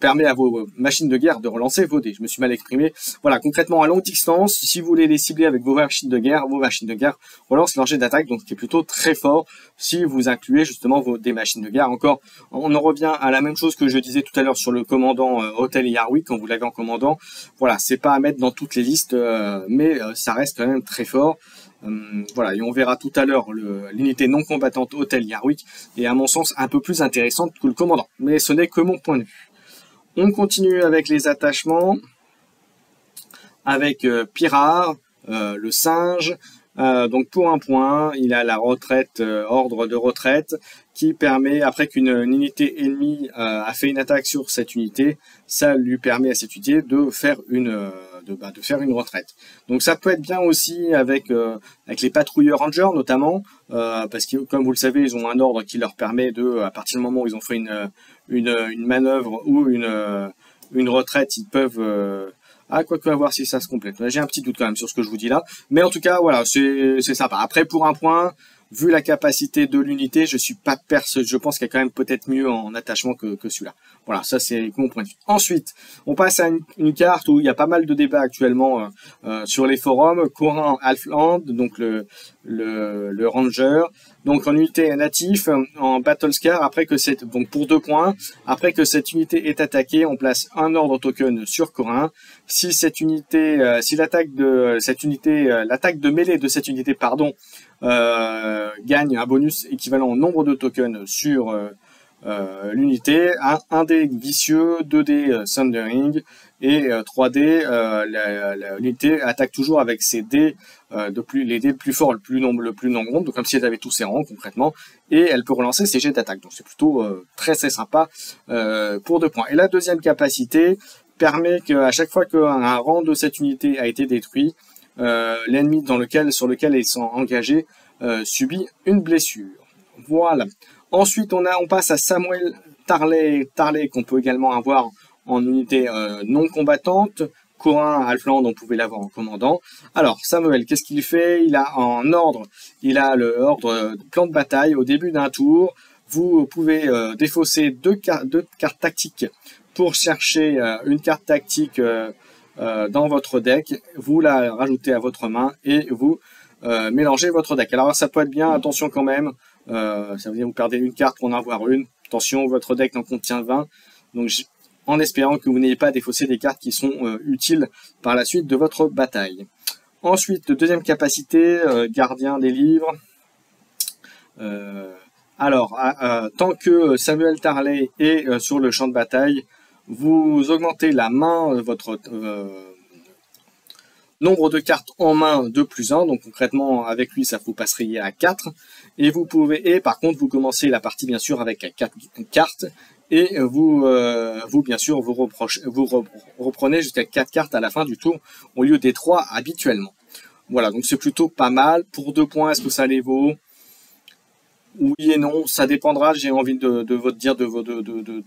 permet à vos machines de guerre de relancer vos dés. Je me suis mal exprimé. Voilà, concrètement, à longue distance, si vous voulez les cibler avec vos machines de guerre relancent leur jet d'attaque, donc qui est plutôt très fort si vous incluez justement des machines de guerre. Encore, on en revient à la même chose que je disais tout à l'heure sur le commandant Hotel Yarwick, quand vous l'avez en commandant. Voilà, c'est pas à mettre dans toutes les listes, mais ça reste quand même très fort. Voilà, et on verra tout à l'heure l'unité non combattante Hotel Yarwick est à mon sens un peu plus intéressante que le commandant, mais ce n'est que mon point de vue. On continue avec les attachements, avec Pirard, le singe. Donc pour 1 point, il a la retraite, ordre de retraite, qui permet, après qu'une unité ennemie a fait une attaque sur cette unité, ça lui permet à cette unité de faire une retraite. Donc ça peut être bien aussi avec les patrouilleurs rangers notamment, parce que comme vous le savez, ils ont un ordre qui leur permet de, à partir du moment où ils ont fait une manœuvre ou une retraite, ils peuvent quoi que, à voir si ça se complète. J'ai un petit doute quand même sur ce que je vous dis là. Mais en tout cas, voilà, c'est sympa. Après, pour 1 point, vu la capacité de l'unité, je pense qu'il y a quand même peut-être mieux en attachement que celui-là. Voilà, ça c'est mon point de vue. Ensuite, on passe à une carte où il y a pas mal de débats actuellement sur les forums. Corin Halfland, donc le Ranger. Donc en unité natif, en Battlescar, donc pour 2 points, après que cette unité est attaquée, on place un ordre token sur Corin. Si l'attaque de mêlée de cette unité, gagne un bonus équivalent au nombre de tokens sur l'unité, un dé vicieux, 2 dés Thundering et 3 dés, l'unité attaque toujours avec ses dés, les dés plus forts, le plus nombreux, donc comme si elle avait tous ses rangs concrètement, et elle peut relancer ses jets d'attaque. Donc c'est plutôt très très sympa pour 2 points. Et la deuxième capacité permet qu'à chaque fois qu'un rang de cette unité a été détruit, l'ennemi sur lequel ils sont engagés subit une blessure. Voilà. Ensuite, on passe à Samuel Tarley, qu'on peut également avoir en unité non combattante. Corin Halfland, on pouvait l'avoir en commandant. Alors, Samuel, qu'est-ce qu'il fait? Il a le ordre plan de bataille. Au début d'un tour, vous pouvez défausser deux cartes tactiques pour chercher une carte tactique dans votre deck. Vous la rajoutez à votre main et vous mélangez votre deck. Alors ça peut être bien, attention quand même, ça veut dire que vous perdez une carte pour en avoir une. Attention, votre deck en contient 20. Donc en espérant que vous n'ayez pas défaussé des cartes qui sont utiles par la suite de votre bataille. Ensuite, deuxième capacité, gardien des livres. Tant que Samuel Tarley est sur le champ de bataille, vous augmentez la main, votre nombre de cartes en main de +1, donc concrètement avec lui ça vous passeriez à 4, et par contre vous commencez la partie bien sûr avec 4 cartes, et vous reprenez jusqu'à 4 cartes à la fin du tour au lieu des 3 habituellement. Voilà, donc c'est plutôt pas mal. Pour 2 points, est-ce que ça les vaut? Oui et non, ça dépendra, j'ai envie de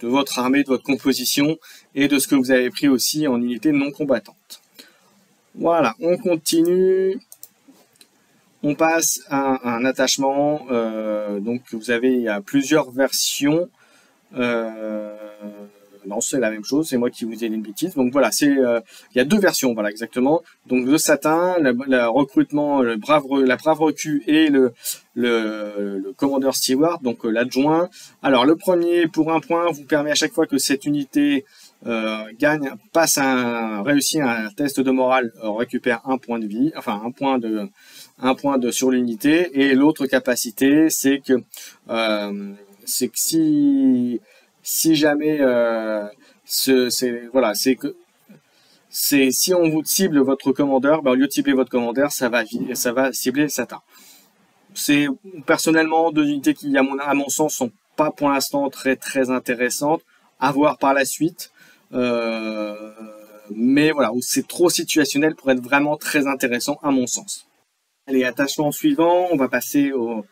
votre armée, de votre composition, et de ce que vous avez pris aussi en unité non combattante. Voilà, on continue. On passe à un attachement. Donc il y a plusieurs versions non, c'est la même chose, c'est moi qui vous ai dit une bêtise. Donc voilà, il y a deux versions, voilà, exactement. Donc le satin, le recrutement, la brave recrue et le commandeur Steward, donc l'adjoint. Alors le premier, pour un point, vous permet à chaque fois que cette unité réussit un test de morale, récupère un point de vie, enfin un point de sur l'unité. Et l'autre capacité, c'est que si jamais si on vous cible votre commandeur, au lieu de cibler votre commandeur, ça va cibler Satan. C'est personnellement deux unités qui, à mon sens, sont pas pour l'instant très intéressantes. À voir par la suite. Mais voilà, c'est trop situationnel pour être vraiment très intéressant à mon sens. Allez, attachement suivant, on va passer au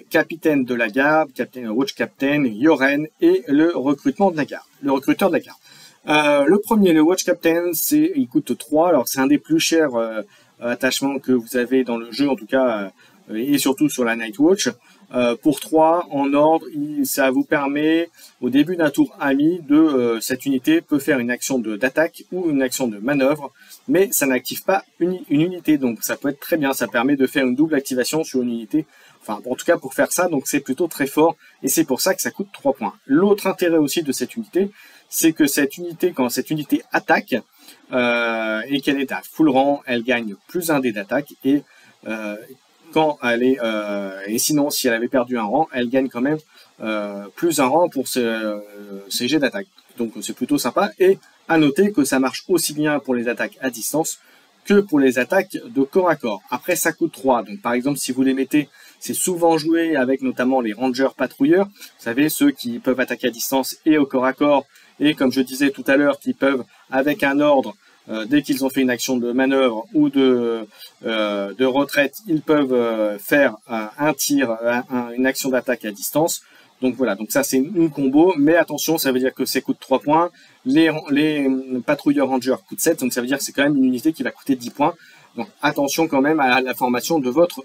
capitaine de la garde, Watch Captain, Yoren et le recrutement de la garde, le recruteur de la garde. Le premier, le Watch Captain, il coûte 3, alors c'est un des plus chers attachements que vous avez dans le jeu, en tout cas, et surtout sur la Night Watch. Pour 3, en ordre, ça vous permet, au début d'un tour ami, cette unité peut faire une action d'attaque ou une action de manœuvre, mais ça n'active pas une unité, donc ça peut être très bien, ça permet de faire une double activation sur une unité, enfin en tout cas pour faire ça, donc c'est plutôt très fort, et c'est pour ça que ça coûte 3 points. L'autre intérêt aussi de cette unité, c'est que quand cette unité attaque, et qu'elle est à full rang, elle gagne plus 1 dé d'attaque, et quand elle est et sinon si elle avait perdu un rang, elle gagne quand même plus 1 rang pour ses jets d'attaque. Donc c'est plutôt sympa. Et à noter que ça marche aussi bien pour les attaques à distance que pour les attaques de corps à corps. Après ça coûte 3. Donc par exemple si vous les mettez, c'est souvent joué avec notamment les rangers patrouilleurs. Vous savez, ceux qui peuvent attaquer à distance et au corps à corps. Et comme je disais tout à l'heure, qui peuvent avec un ordre, dès qu'ils ont fait une action de manœuvre ou de retraite, ils peuvent faire un tir, une action d'attaque à distance. Donc voilà, donc ça c'est une combo, mais attention, ça veut dire que ça coûte 3 points. Les patrouilleurs rangers coûtent 7, donc ça veut dire que c'est quand même une unité qui va coûter 10 points. Donc attention quand même à la formation de votre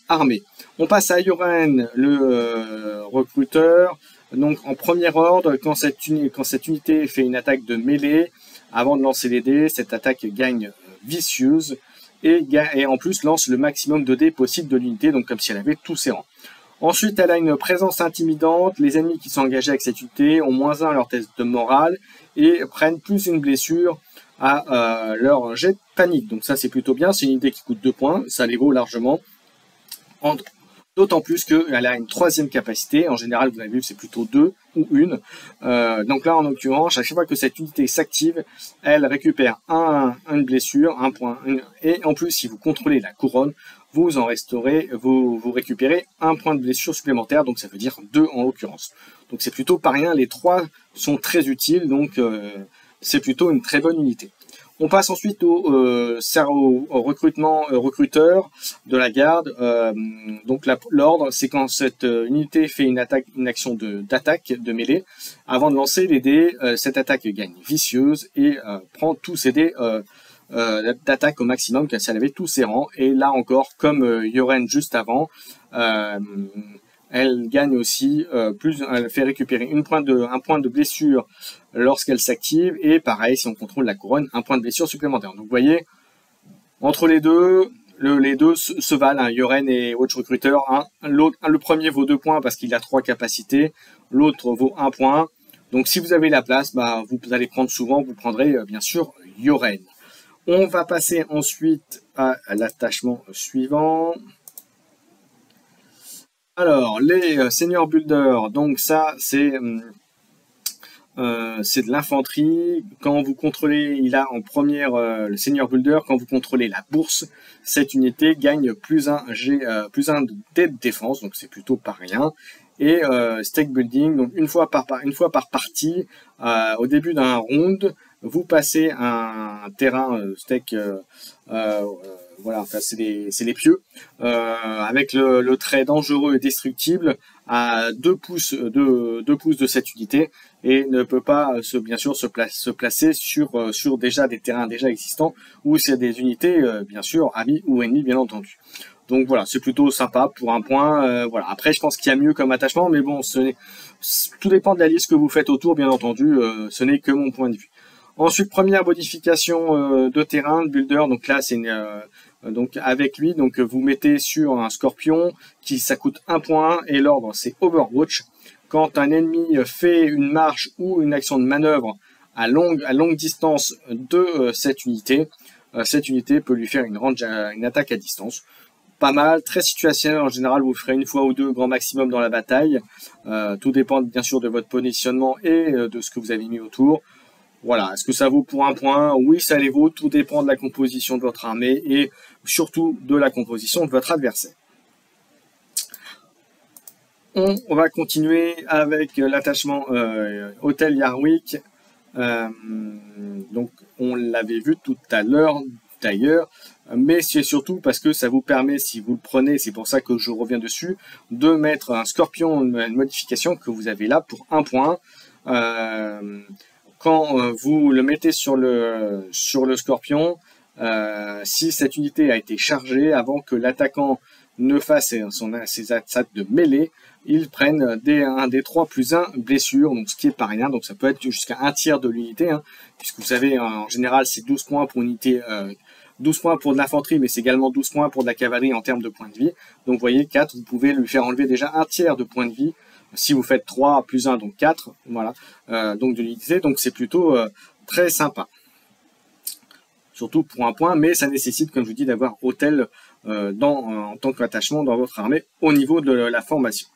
armée. On passe à Yoren, le recruteur. Donc en premier ordre, quand cette unité fait une attaque de mêlée, avant de lancer les dés, cette attaque gagne vicieuse et en plus lance le maximum de dés possible de l'unité, donc comme si elle avait tous ses rangs. Ensuite, elle a une présence intimidante. Les ennemis qui sont engagés avec cette unité ont -1 à leur test de morale et prennent plus une blessure à leur jet de panique. Donc ça, c'est plutôt bien. C'est une unité qui coûte 2 points. Ça les vaut largement. D'autant plus qu'elle a une 3e capacité. En général, vous avez vu, c'est plutôt 2 ou 1. Donc là, en l'occurrence, à chaque fois que cette unité s'active, elle récupère une blessure, un point. Et en plus, si vous contrôlez la couronne, vous récupérez un point de blessure supplémentaire. Donc ça veut dire 2 en l'occurrence. Donc c'est plutôt pas rien. Les 3 sont très utiles. Donc c'est plutôt une très bonne unité. On passe ensuite au recruteur de la garde. Donc l'ordre, c'est quand cette unité fait une action d'attaque de mêlée. Avant de lancer les dés, cette attaque gagne vicieuse et prend tous ses dés d'attaque au maximum, car elle avait tous ses rangs. Et là encore, comme Yoren juste avant, elle gagne aussi elle fait récupérer un point de blessure lorsqu'elle s'active, et pareil, si on contrôle la couronne, un point de blessure supplémentaire. Donc vous voyez, entre les deux, les deux se valent, Yoren et Watch Recruiter. Le premier vaut 2 points parce qu'il a 3 capacités, l'autre vaut 1 point. Donc si vous avez la place, vous allez prendre souvent, vous prendrez bien sûr Yoren. On va passer ensuite à l'attachement suivant. Alors, les Senior Builders, donc ça, c'est de l'infanterie. Quand vous contrôlez, il a en première le Senior Builder, quand vous contrôlez la bourse, cette unité gagne plus 1 de dé de défense, donc c'est plutôt pas rien. Et Stake Building, donc une fois par partie, au début d'un round, vous passez un terrain steak, voilà, enfin c'est les pieux, avec le trait dangereux et destructible à 2 pouces de cette unité, et ne peut pas bien sûr se placer sur déjà des terrains déjà existants, ou c'est des unités bien sûr amis ou ennemis bien entendu. Donc voilà, c'est plutôt sympa pour un point. Voilà. Après, je pense qu'il y a mieux comme attachement, mais bon, tout dépend de la liste que vous faites autour, bien entendu. Ce n'est que mon point de vue. Ensuite, première modification de terrain, de builder. Donc là, c'est donc avec lui, donc vous mettez sur un scorpion ça coûte 1 point et l'ordre c'est Overwatch. Quand un ennemi fait une marche ou une action de manœuvre à longue distance de cette unité peut lui faire une attaque à distance. Pas mal, très situationnel en général, vous ferez une fois ou deux grand maximum dans la bataille. Tout dépend bien sûr de votre positionnement et de ce que vous avez mis autour. Voilà, est-ce que ça vaut pour 1 point? Oui, ça les vaut, tout dépend de la composition de votre armée et surtout de la composition de votre adversaire. On va continuer avec l'attachement Hôtel Yarwick. Donc, on l'avait vu tout à l'heure d'ailleurs, mais c'est surtout parce que ça vous permet, si vous le prenez, c'est pour ça que je reviens dessus, de mettre un scorpion, une modification que vous avez là pour 1 point. Quand vous le mettez sur le scorpion, si cette unité a été chargée avant que l'attaquant ne fasse ses attaques de mêlée, ils prennent un D3 plus 1 blessure, donc ce qui est pas rien, donc ça peut être jusqu'à 1/3 de l'unité, hein, puisque vous savez, en général, c'est 12 points pour une unité, 12 points pour de l'infanterie, mais c'est également 12 points pour de la cavalerie en termes de points de vie. Donc vous voyez, 4, vous pouvez lui faire enlever déjà 1/3 de points de vie, si vous faites 3 plus 1, donc 4, voilà, donc de l'unité, donc c'est plutôt très sympa. Surtout pour 1 point, mais ça nécessite, comme je vous dis, d'avoir hôtel en tant qu'attachement dans votre armée au niveau de la formation.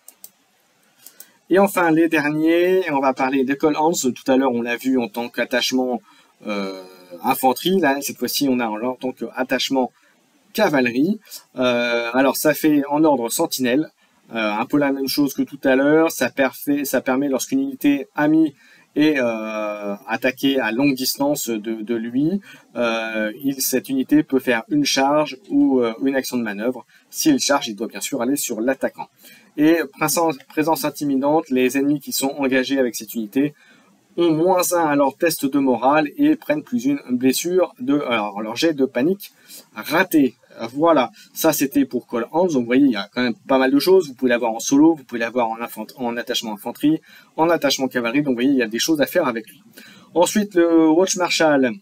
Et enfin, les derniers, on va parler des Call Hands. Tout à l'heure, on l'a vu en tant qu'attachement infanterie. Là, cette fois-ci, on a en tant qu'attachement cavalerie. Alors, ça fait en ordre sentinelle. Un peu la même chose que tout à l'heure. Ça permet, lorsqu'une unité amie est attaquée à longue distance de lui, cette unité peut faire une charge ou une action de manœuvre. S'il charge, il doit bien sûr aller sur l'attaquant. Et présence intimidante, les ennemis qui sont engagés avec cette unité ont -1 à leur test de morale et prennent plus une blessure alors leur jet de panique raté. Voilà, ça c'était pour Call Hands. Donc vous voyez, il y a quand même pas mal de choses. Vous pouvez l'avoir en solo, vous pouvez l'avoir en attachement infanterie, en attachement cavalerie. Donc vous voyez, il y a des choses à faire avec lui. Ensuite, le Watch Marshal.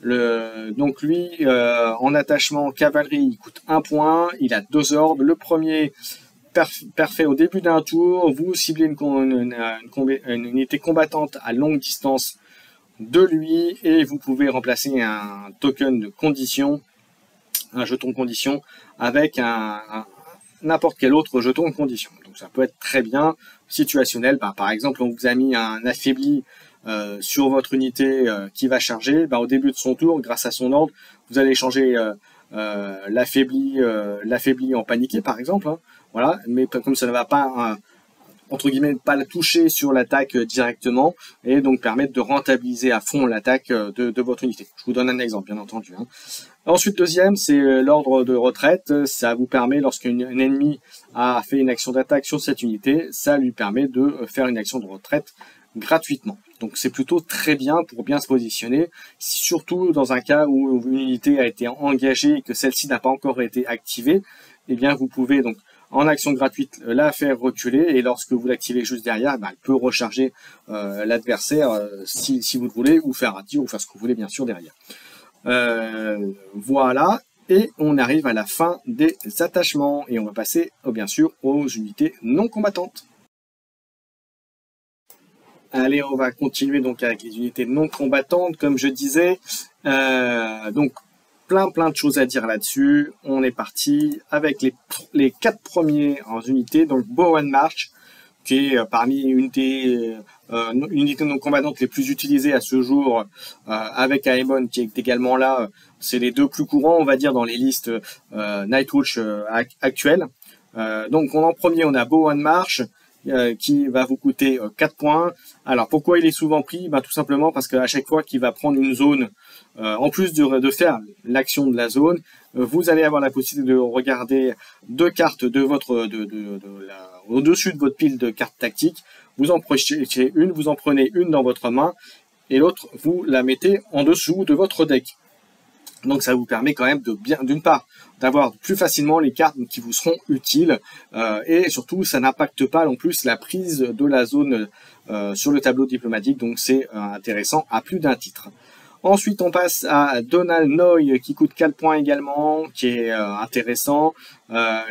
Donc lui, en attachement cavalerie, il coûte 1 point. Il a 2 ordres. Le premier, parfait au début d'un tour, vous ciblez une unité combattante à longue distance de lui et vous pouvez remplacer un token de condition, un jeton de condition, avec n'importe quel autre jeton de condition. Donc ça peut être très bien situationnel. Par exemple, on vous a mis un affaibli sur votre unité qui va charger. Au début de son tour, grâce à son ordre, vous allez changer l'affaibli en paniqué, par exemple. Hein. Voilà, mais comme ça ne va pas, entre guillemets, pas la toucher sur l'attaque directement, et donc permettre de rentabiliser à fond l'attaque de votre unité. Je vous donne un exemple, bien entendu. Hein. Ensuite, deuxième, c'est l'ordre de retraite. Ça vous permet, lorsqu'un ennemi a fait une action d'attaque sur cette unité, ça lui permet de faire une action de retraite gratuitement. Donc c'est plutôt très bien pour bien se positionner, surtout dans un cas où une unité a été engagée et que celle-ci n'a pas encore été activée. Eh bien, vous pouvez donc en action gratuite la faire reculer et lorsque vous l'activez juste derrière, elle peut recharger l'adversaire si vous le voulez, ou faire un tir, ou faire ce que vous voulez bien sûr derrière. Voilà, et on arrive à la fin des attachements et on va passer bien sûr aux unités non combattantes. Allez, on va continuer donc avec les unités non combattantes, comme je disais. Donc plein de choses à dire là-dessus. On est parti avec les 4 premiers en unités. Donc Bow and March, qui est parmi une des unités non combattantes les plus utilisées à ce jour, avec Aemon qui est également là. C'est les 2 plus courants, on va dire, dans les listes Nightwatch actuelles. Donc en premier, on a Bow and March, qui va vous coûter 4 points. Alors pourquoi il est souvent pris? Tout simplement parce qu'à chaque fois qu'il va prendre une zone, en plus de faire l'action de la zone, vous allez avoir la possibilité de regarder 2 cartes de au-dessus de votre pile de cartes tactiques. Vous en prenez une, vous en prenez une dans votre main et l'autre vous la mettez en dessous de votre deck. Donc ça vous permet quand même de bien, d'une part, d'avoir plus facilement les cartes qui vous seront utiles, et surtout ça n'impacte pas non plus la prise de la zone sur le tableau diplomatique, donc c'est intéressant à plus d'un titre. Ensuite on passe à Donald Noy qui coûte 4 points également, qui est intéressant.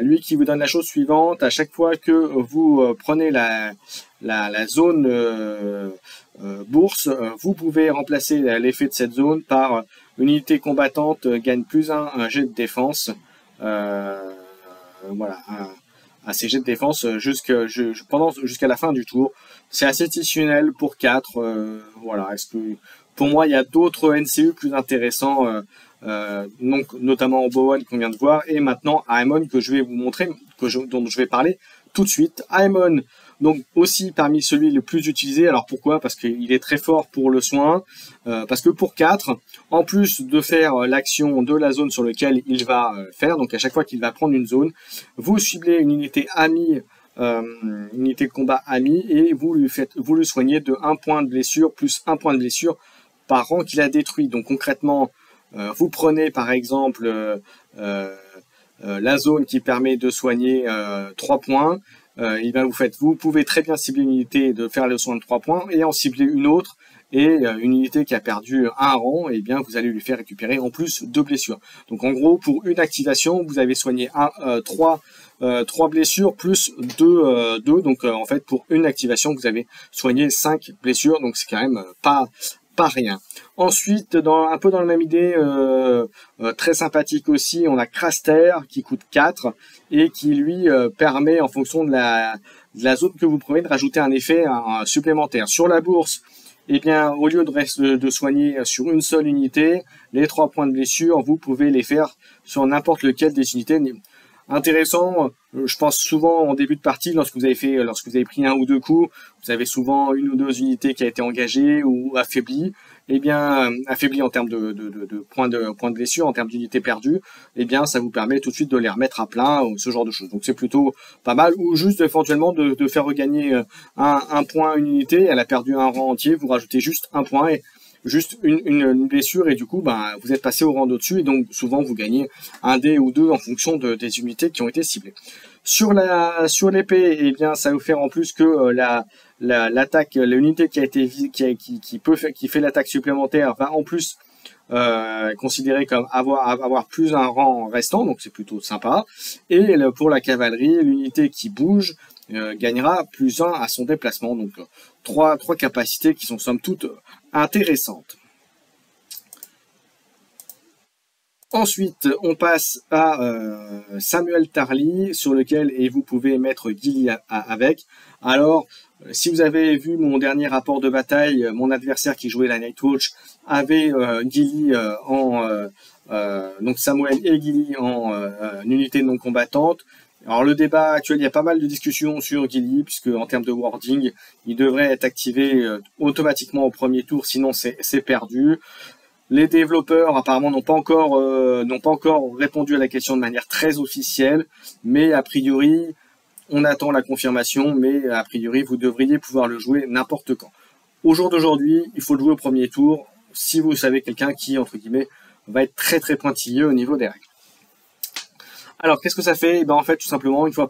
Lui qui vous donne la chose suivante: à chaque fois que vous prenez la zone bourse, vous pouvez remplacer l'effet de cette zone par une unité combattante gagne plus un jet de défense. Voilà, à ces jets de défense jusqu'à la fin du tour. C'est assez additionnel pour 4. Voilà. Est-ce que pour moi il y a d'autres NCU plus intéressants, donc notamment Bowen qu'on vient de voir, et maintenant Aemon que je vais vous montrer, dont je vais parler tout de suite. Aemon, donc aussi parmi celui le plus utilisé. Alors pourquoi? Parce qu'il est très fort pour le soin, parce que pour 4, en plus de faire l'action de la zone sur laquelle il va faire, donc à chaque fois qu'il va prendre une zone, vous ciblez une unité amie, une unité de combat amie, et vous le soignez de 1 point de blessure plus 1 point de blessure par rang qu'il a détruit. Donc concrètement, vous prenez par exemple la zone qui permet de soigner 3 points, et bien vous pouvez très bien cibler une unité de faire le soin de 3 points et en cibler une autre, et une unité qui a perdu un rang, et bien vous allez lui faire récupérer en plus 2 blessures. Donc en gros, pour une activation, vous avez soigné 3 blessures plus 2, donc en fait pour une activation vous avez soigné 5 blessures, donc c'est quand même pas rien. Ensuite, un peu dans la même idée, très sympathique aussi, on a Craster qui coûte 4 et qui lui permet, en fonction de la zone que vous prenez, de rajouter un effet supplémentaire. Sur la bourse, eh bien, au lieu de soigner sur une seule unité, les 3 points de blessure, vous pouvez les faire sur n'importe lequel des unités. Intéressant, je pense souvent en début de partie, lorsque vous avez pris 1 ou 2 coups, vous avez souvent une ou 2 unités qui a été engagée ou affaiblie. Eh bien, affaiblie en termes de points de blessure, en termes d'unités perdues, eh bien, ça vous permet tout de suite de les remettre à plein, ou ce genre de choses. Donc c'est plutôt pas mal, ou juste éventuellement de faire regagner un point à une unité, elle a perdu un rang entier, vous rajoutez juste 1 point et juste une blessure, et du coup vous êtes passé au rang d'au-dessus, et donc souvent vous gagnez 1 dé ou 2 en fonction des unités qui ont été ciblées. Sur l'épée, eh bien ça va vous faire en plus que l'attaque, l'unité qui fait l'attaque supplémentaire va en plus considéré comme avoir plus un rang restant, donc c'est plutôt sympa. Et pour la cavalerie, l'unité qui bouge gagnera plus 1 à son déplacement, donc trois capacités qui sont somme toute intéressantes. Ensuite, on passe à Samuel Tarly, sur lequel vous pouvez mettre Gilly avec. Alors, si vous avez vu mon dernier rapport de bataille, mon adversaire qui jouait la Nightwatch avait Gilly donc Samuel et Gilly en unité non combattante. Alors le débat actuel, il y a pas mal de discussions sur Gilly, puisque en termes de wording, il devrait être activé automatiquement au premier tour, sinon c'est perdu. Les développeurs apparemment n'ont pas encore répondu à la question de manière très officielle, mais a priori on attend la confirmation, mais a priori vous devriez pouvoir le jouer n'importe quand. Au jour d'aujourd'hui, il faut le jouer au premier tour, si vous savez quelqu'un qui, entre guillemets, va être très très pointilleux au niveau des règles. Alors qu'est-ce que ça fait? En fait tout simplement une fois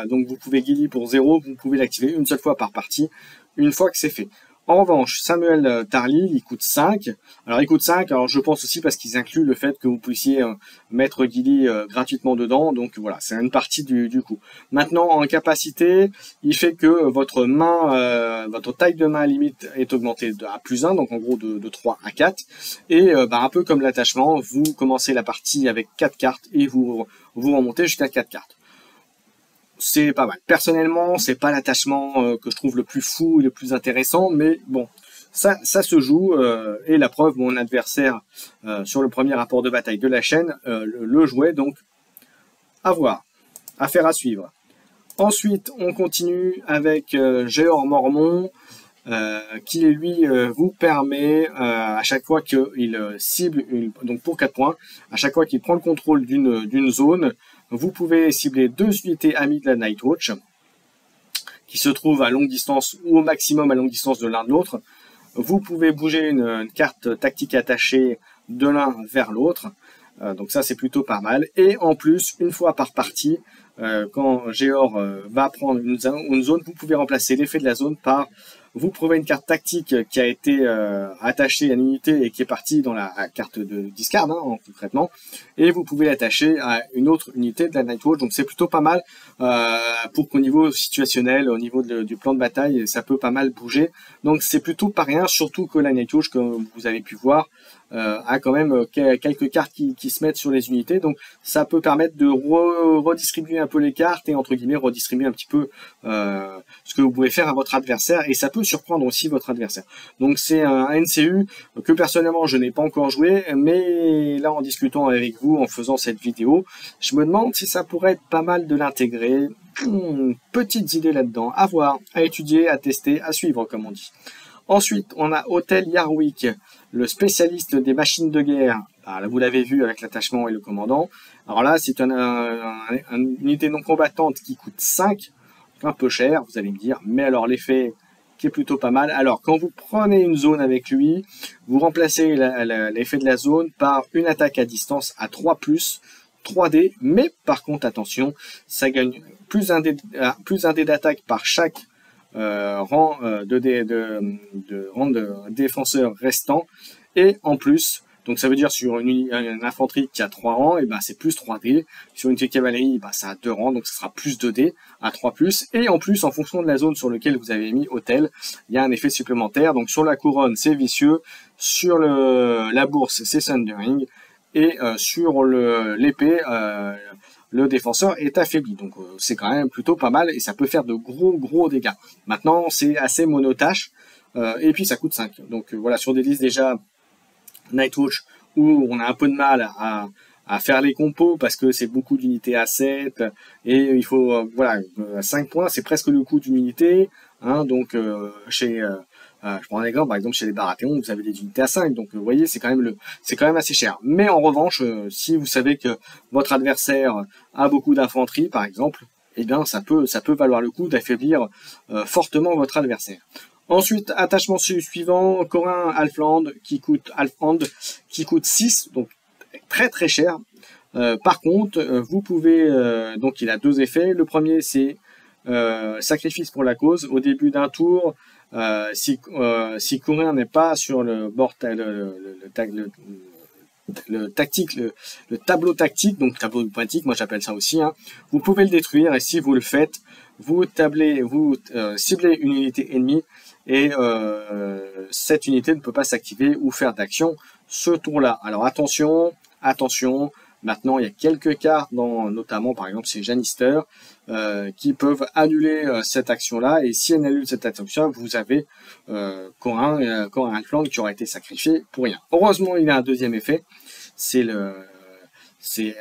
donc vous pouvez Gilly pour 0, vous pouvez l'activer une seule fois par partie, une fois que c'est fait. En revanche, Samuel Tarly, il coûte 5. Alors, il coûte 5, alors je pense aussi parce qu'ils incluent le fait que vous puissiez mettre Gilly gratuitement dedans. Donc voilà, c'est une partie du coup. Maintenant, en capacité, il fait que votre taille de main limite est augmentée à plus 1, donc en gros de 3 à 4. Et un peu comme l'attachement, vous commencez la partie avec 4 cartes et vous remontez jusqu'à 4 cartes. C'est pas mal. Personnellement, c'est pas l'attachement que je trouve le plus fou et le plus intéressant, mais bon, ça se joue, et la preuve, mon adversaire sur le premier rapport de bataille de la chaîne le jouait, donc à voir, affaire à suivre. Ensuite, on continue avec Géor Mormont, qui lui vous permet à chaque fois qu'il cible, donc pour 4 points, à chaque fois qu'il prend le contrôle d'une zone, vous pouvez cibler 2 unités amies de la Nightwatch qui se trouvent à longue distance ou au maximum à longue distance de l'un de l'autre. Vous pouvez bouger une carte tactique attachée de l'un vers l'autre. Donc ça, c'est plutôt pas mal. Et en plus, une fois par partie, quand Géor va prendre une zone, vous pouvez remplacer l'effet de la zone par... Vous prouvez une carte tactique qui a été attachée à une unité et qui est partie dans la carte de discard, hein, concrètement, et vous pouvez l'attacher à une autre unité de la Nightwatch. Donc c'est plutôt pas mal pour qu'au niveau situationnel, au niveau du plan de bataille, ça peut pas mal bouger. Donc c'est plutôt pas rien, surtout que la Nightwatch, comme vous avez pu voir, a quand même quelques cartes qui se mettent sur les unités. Donc ça peut permettre de redistribuer un peu les cartes et entre guillemets redistribuer un petit peu ce que vous pouvez faire à votre adversaire, et ça peut surprendre aussi votre adversaire. Donc c'est un NCU que personnellement je n'ai pas encore joué, mais là en discutant avec vous, en faisant cette vidéo, je me demande si ça pourrait être pas mal de l'intégrer. Petites idées là-dedans, à voir, à étudier, à tester, à suivre comme on dit. Ensuite, on a Hotel Yarwick, le spécialiste des machines de guerre. Alors là, vous l'avez vu avec l'attachement et le commandant. Alors là, c'est une unité non combattante qui coûte 5, un peu cher, vous allez me dire, mais alors l'effet qui est plutôt pas mal. Alors, quand vous prenez une zone avec lui, vous remplacez l'effet de la zone par une attaque à distance à 3+, 3D, mais par contre, attention, ça gagne plus un dé d'attaque par chaque rang de défenseur restant, et en plus, donc ça veut dire sur une infanterie qui a 3 rangs, et ben c'est plus 3D, sur une cavalerie, ben ça a 2 rangs, donc ça sera plus 2D à 3+, et en plus, en fonction de la zone sur laquelle vous avez mis hôtel, il y a un effet supplémentaire. Donc sur la couronne, c'est vicieux, sur la bourse, c'est Sundering, et sur l'épée, le défenseur est affaibli. Donc c'est quand même plutôt pas mal, et ça peut faire de gros dégâts. Maintenant, c'est assez monotâche, et puis ça coûte 5. Donc voilà, sur des listes déjà Nightwatch où on a un peu de mal à faire les compos parce que c'est beaucoup d'unités à 7 et il faut voilà, 5 points, c'est presque le coût d'une unité, hein. Donc je prends un exemple, par exemple chez les Baratheons, vous avez des unités à 5, donc vous voyez, c'est quand même assez cher. Mais en revanche, si vous savez que votre adversaire a beaucoup d'infanterie, par exemple, eh bien ça peut valoir le coup d'affaiblir fortement votre adversaire. Ensuite, attachement suivant, Corin Halfland qui coûte 6, donc très cher. Par contre, vous pouvez, donc il a 2 effets. Le premier, c'est sacrifice pour la cause. Au début d'un tour, si Corin n'est pas sur le bord, le tableau tactique, donc tableau pointique, moi j'appelle ça aussi, hein, vous pouvez le détruire, et si vous le faites, vous ciblez une unité ennemie, et cette unité ne peut pas s'activer ou faire d'action ce tour-là. Alors attention, maintenant il y a quelques cartes, notamment par exemple c'est Janister, qui peuvent annuler cette action-là, et si elle annule cette action, vous avez Corin Halfland qui aura été sacrifié pour rien. Heureusement, il a un deuxième effet, c'est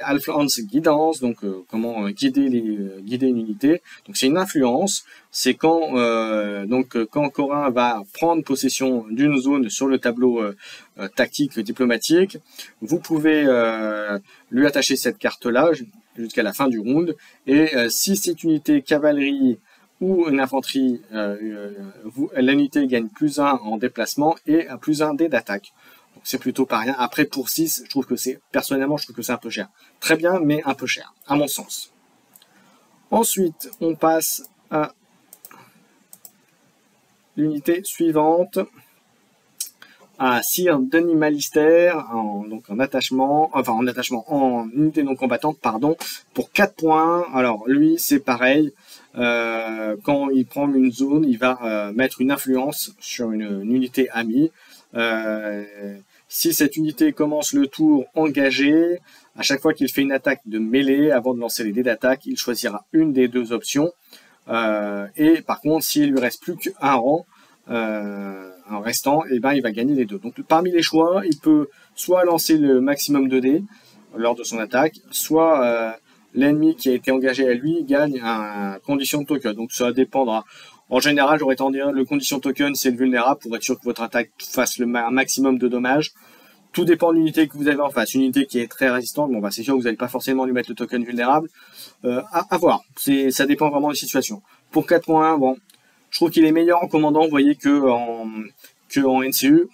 Halfland's Guidance, donc comment guider une unité. Donc c'est une influence, c'est quand Corin va prendre possession d'une zone sur le tableau tactique diplomatique, vous pouvez lui attacher cette carte-là jusqu'à la fin du round, et si cette unité cavalerie ou une infanterie, l'unité gagne +1 en déplacement et +1 dé d'attaque. Donc c'est plutôt pas rien. Après, pour 6, personnellement, je trouve que c'est un peu cher. Très bien, mais un peu cher, à mon sens. Ensuite, on passe à l'unité suivante, à Sir Denis Malister, en unité non combattante, pardon, pour 4 points. Alors lui, c'est pareil, quand il prend une zone, il va mettre une influence sur une unité amie. Si cette unité commence le tour engagé, à chaque fois qu'il fait une attaque de mêlée, avant de lancer les dés d'attaque, il choisira une des 2 options. Et par contre, s'il lui reste plus qu'un rang en restant, eh ben, il va gagner les 2. Donc parmi les choix, il peut soit lancer le maximum de dés lors de son attaque, soit l'ennemi qui a été engagé à lui gagne un condition de token. Donc ça dépendra. En général, j'aurais tendance à dire le condition token, c'est le vulnérable pour être sûr que votre attaque fasse le maximum de dommages. Tout dépend de l'unité que vous avez en face. Une unité qui est très résistante, bon bah c'est sûr que vous n'allez pas forcément lui mettre le token vulnérable. À voir. Ça dépend vraiment des situations. Pour 4.1, bon, je trouve qu'il est meilleur en commandant, vous voyez, que en NCU.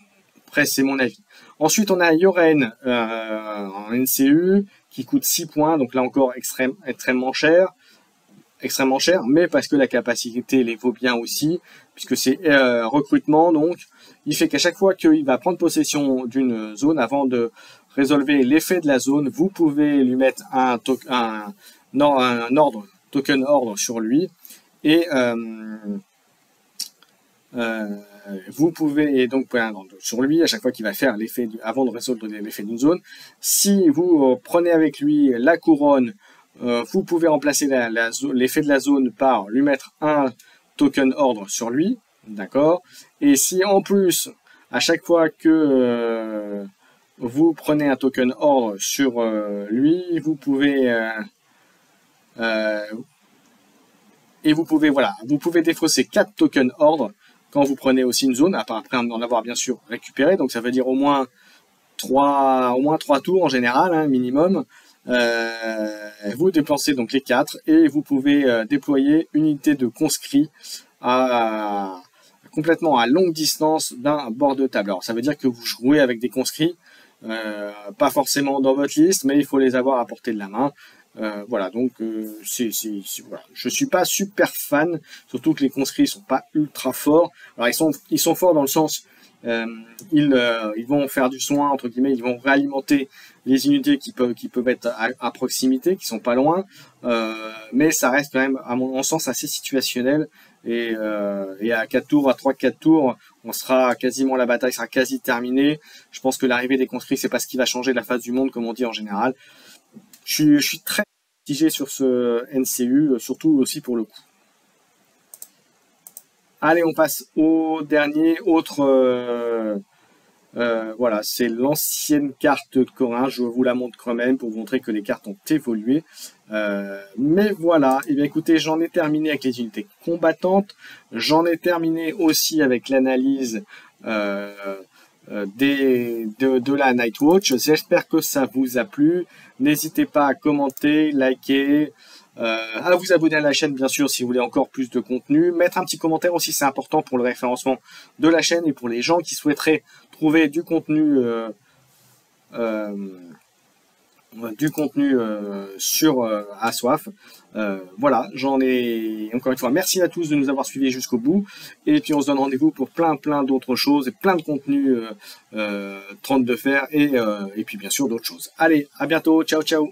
Après, c'est mon avis. Ensuite, on a Yoren en NCU qui coûte 6 points, donc là encore extrêmement cher, mais parce que la capacité les vaut bien aussi, puisque c'est recrutement, donc il fait qu'à chaque fois qu'il va prendre possession d'une zone, avant de résolver l'effet de la zone, vous pouvez lui mettre un token ordre sur lui, et vous pouvez, et donc sur lui, à chaque fois qu'il va faire l'effet, avant de résoudre l'effet d'une zone, si vous prenez avec lui la couronne, vous pouvez remplacer l'effet de la zone par lui mettre un token ordre sur lui, d'accord. Et si en plus, à chaque fois que vous prenez un token ordre sur lui, vous pouvez vous pouvez défausser 4 tokens ordre quand vous prenez aussi une zone, après en avoir bien sûr récupéré, donc ça veut dire au moins 3 tours en général, hein, minimum. Vous dépensez donc les 4 et vous pouvez déployer une unité de conscrits complètement à longue distance d'un bord de table. Alors ça veut dire que vous jouez avec des conscrits, pas forcément dans votre liste, mais il faut les avoir à portée de la main. Voilà, donc voilà. Je suis pas super fan, surtout que les conscrits sont pas ultra forts. Alors ils sont forts dans le sens ils vont faire du soin, entre guillemets, ils vont réalimenter les unités qui peuvent être à proximité, qui sont pas loin, mais ça reste quand même, à mon sens, assez situationnel, et à 4 tours, à 3-4 tours, la bataille sera quasi terminée. Je pense que l'arrivée des conscrits, c'est pas ce qui va changer la face du monde, comme on dit en général. Je suis très mitigé sur ce NCU, surtout aussi pour le coup. Allez, on passe au dernier, voilà, c'est l'ancienne carte de Corin. Je vous la montre quand même pour vous montrer que les cartes ont évolué. Mais voilà, et bien écoutez, j'en ai terminé avec les unités combattantes. J'en ai terminé aussi avec l'analyse de la Nightwatch. J'espère que ça vous a plu. N'hésitez pas à commenter, liker, à vous abonner à la chaîne bien sûr si vous voulez encore plus de contenu. Mettre un petit commentaire aussi, c'est important pour le référencement de la chaîne et pour les gens qui souhaiteraient trouver du contenu sur Assoif. Voilà, encore une fois, merci à tous de nous avoir suivis jusqu'au bout, et puis on se donne rendez-vous pour plein d'autres choses et plein de contenus 32 fer et puis bien sûr d'autres choses. Allez, à bientôt, ciao ciao.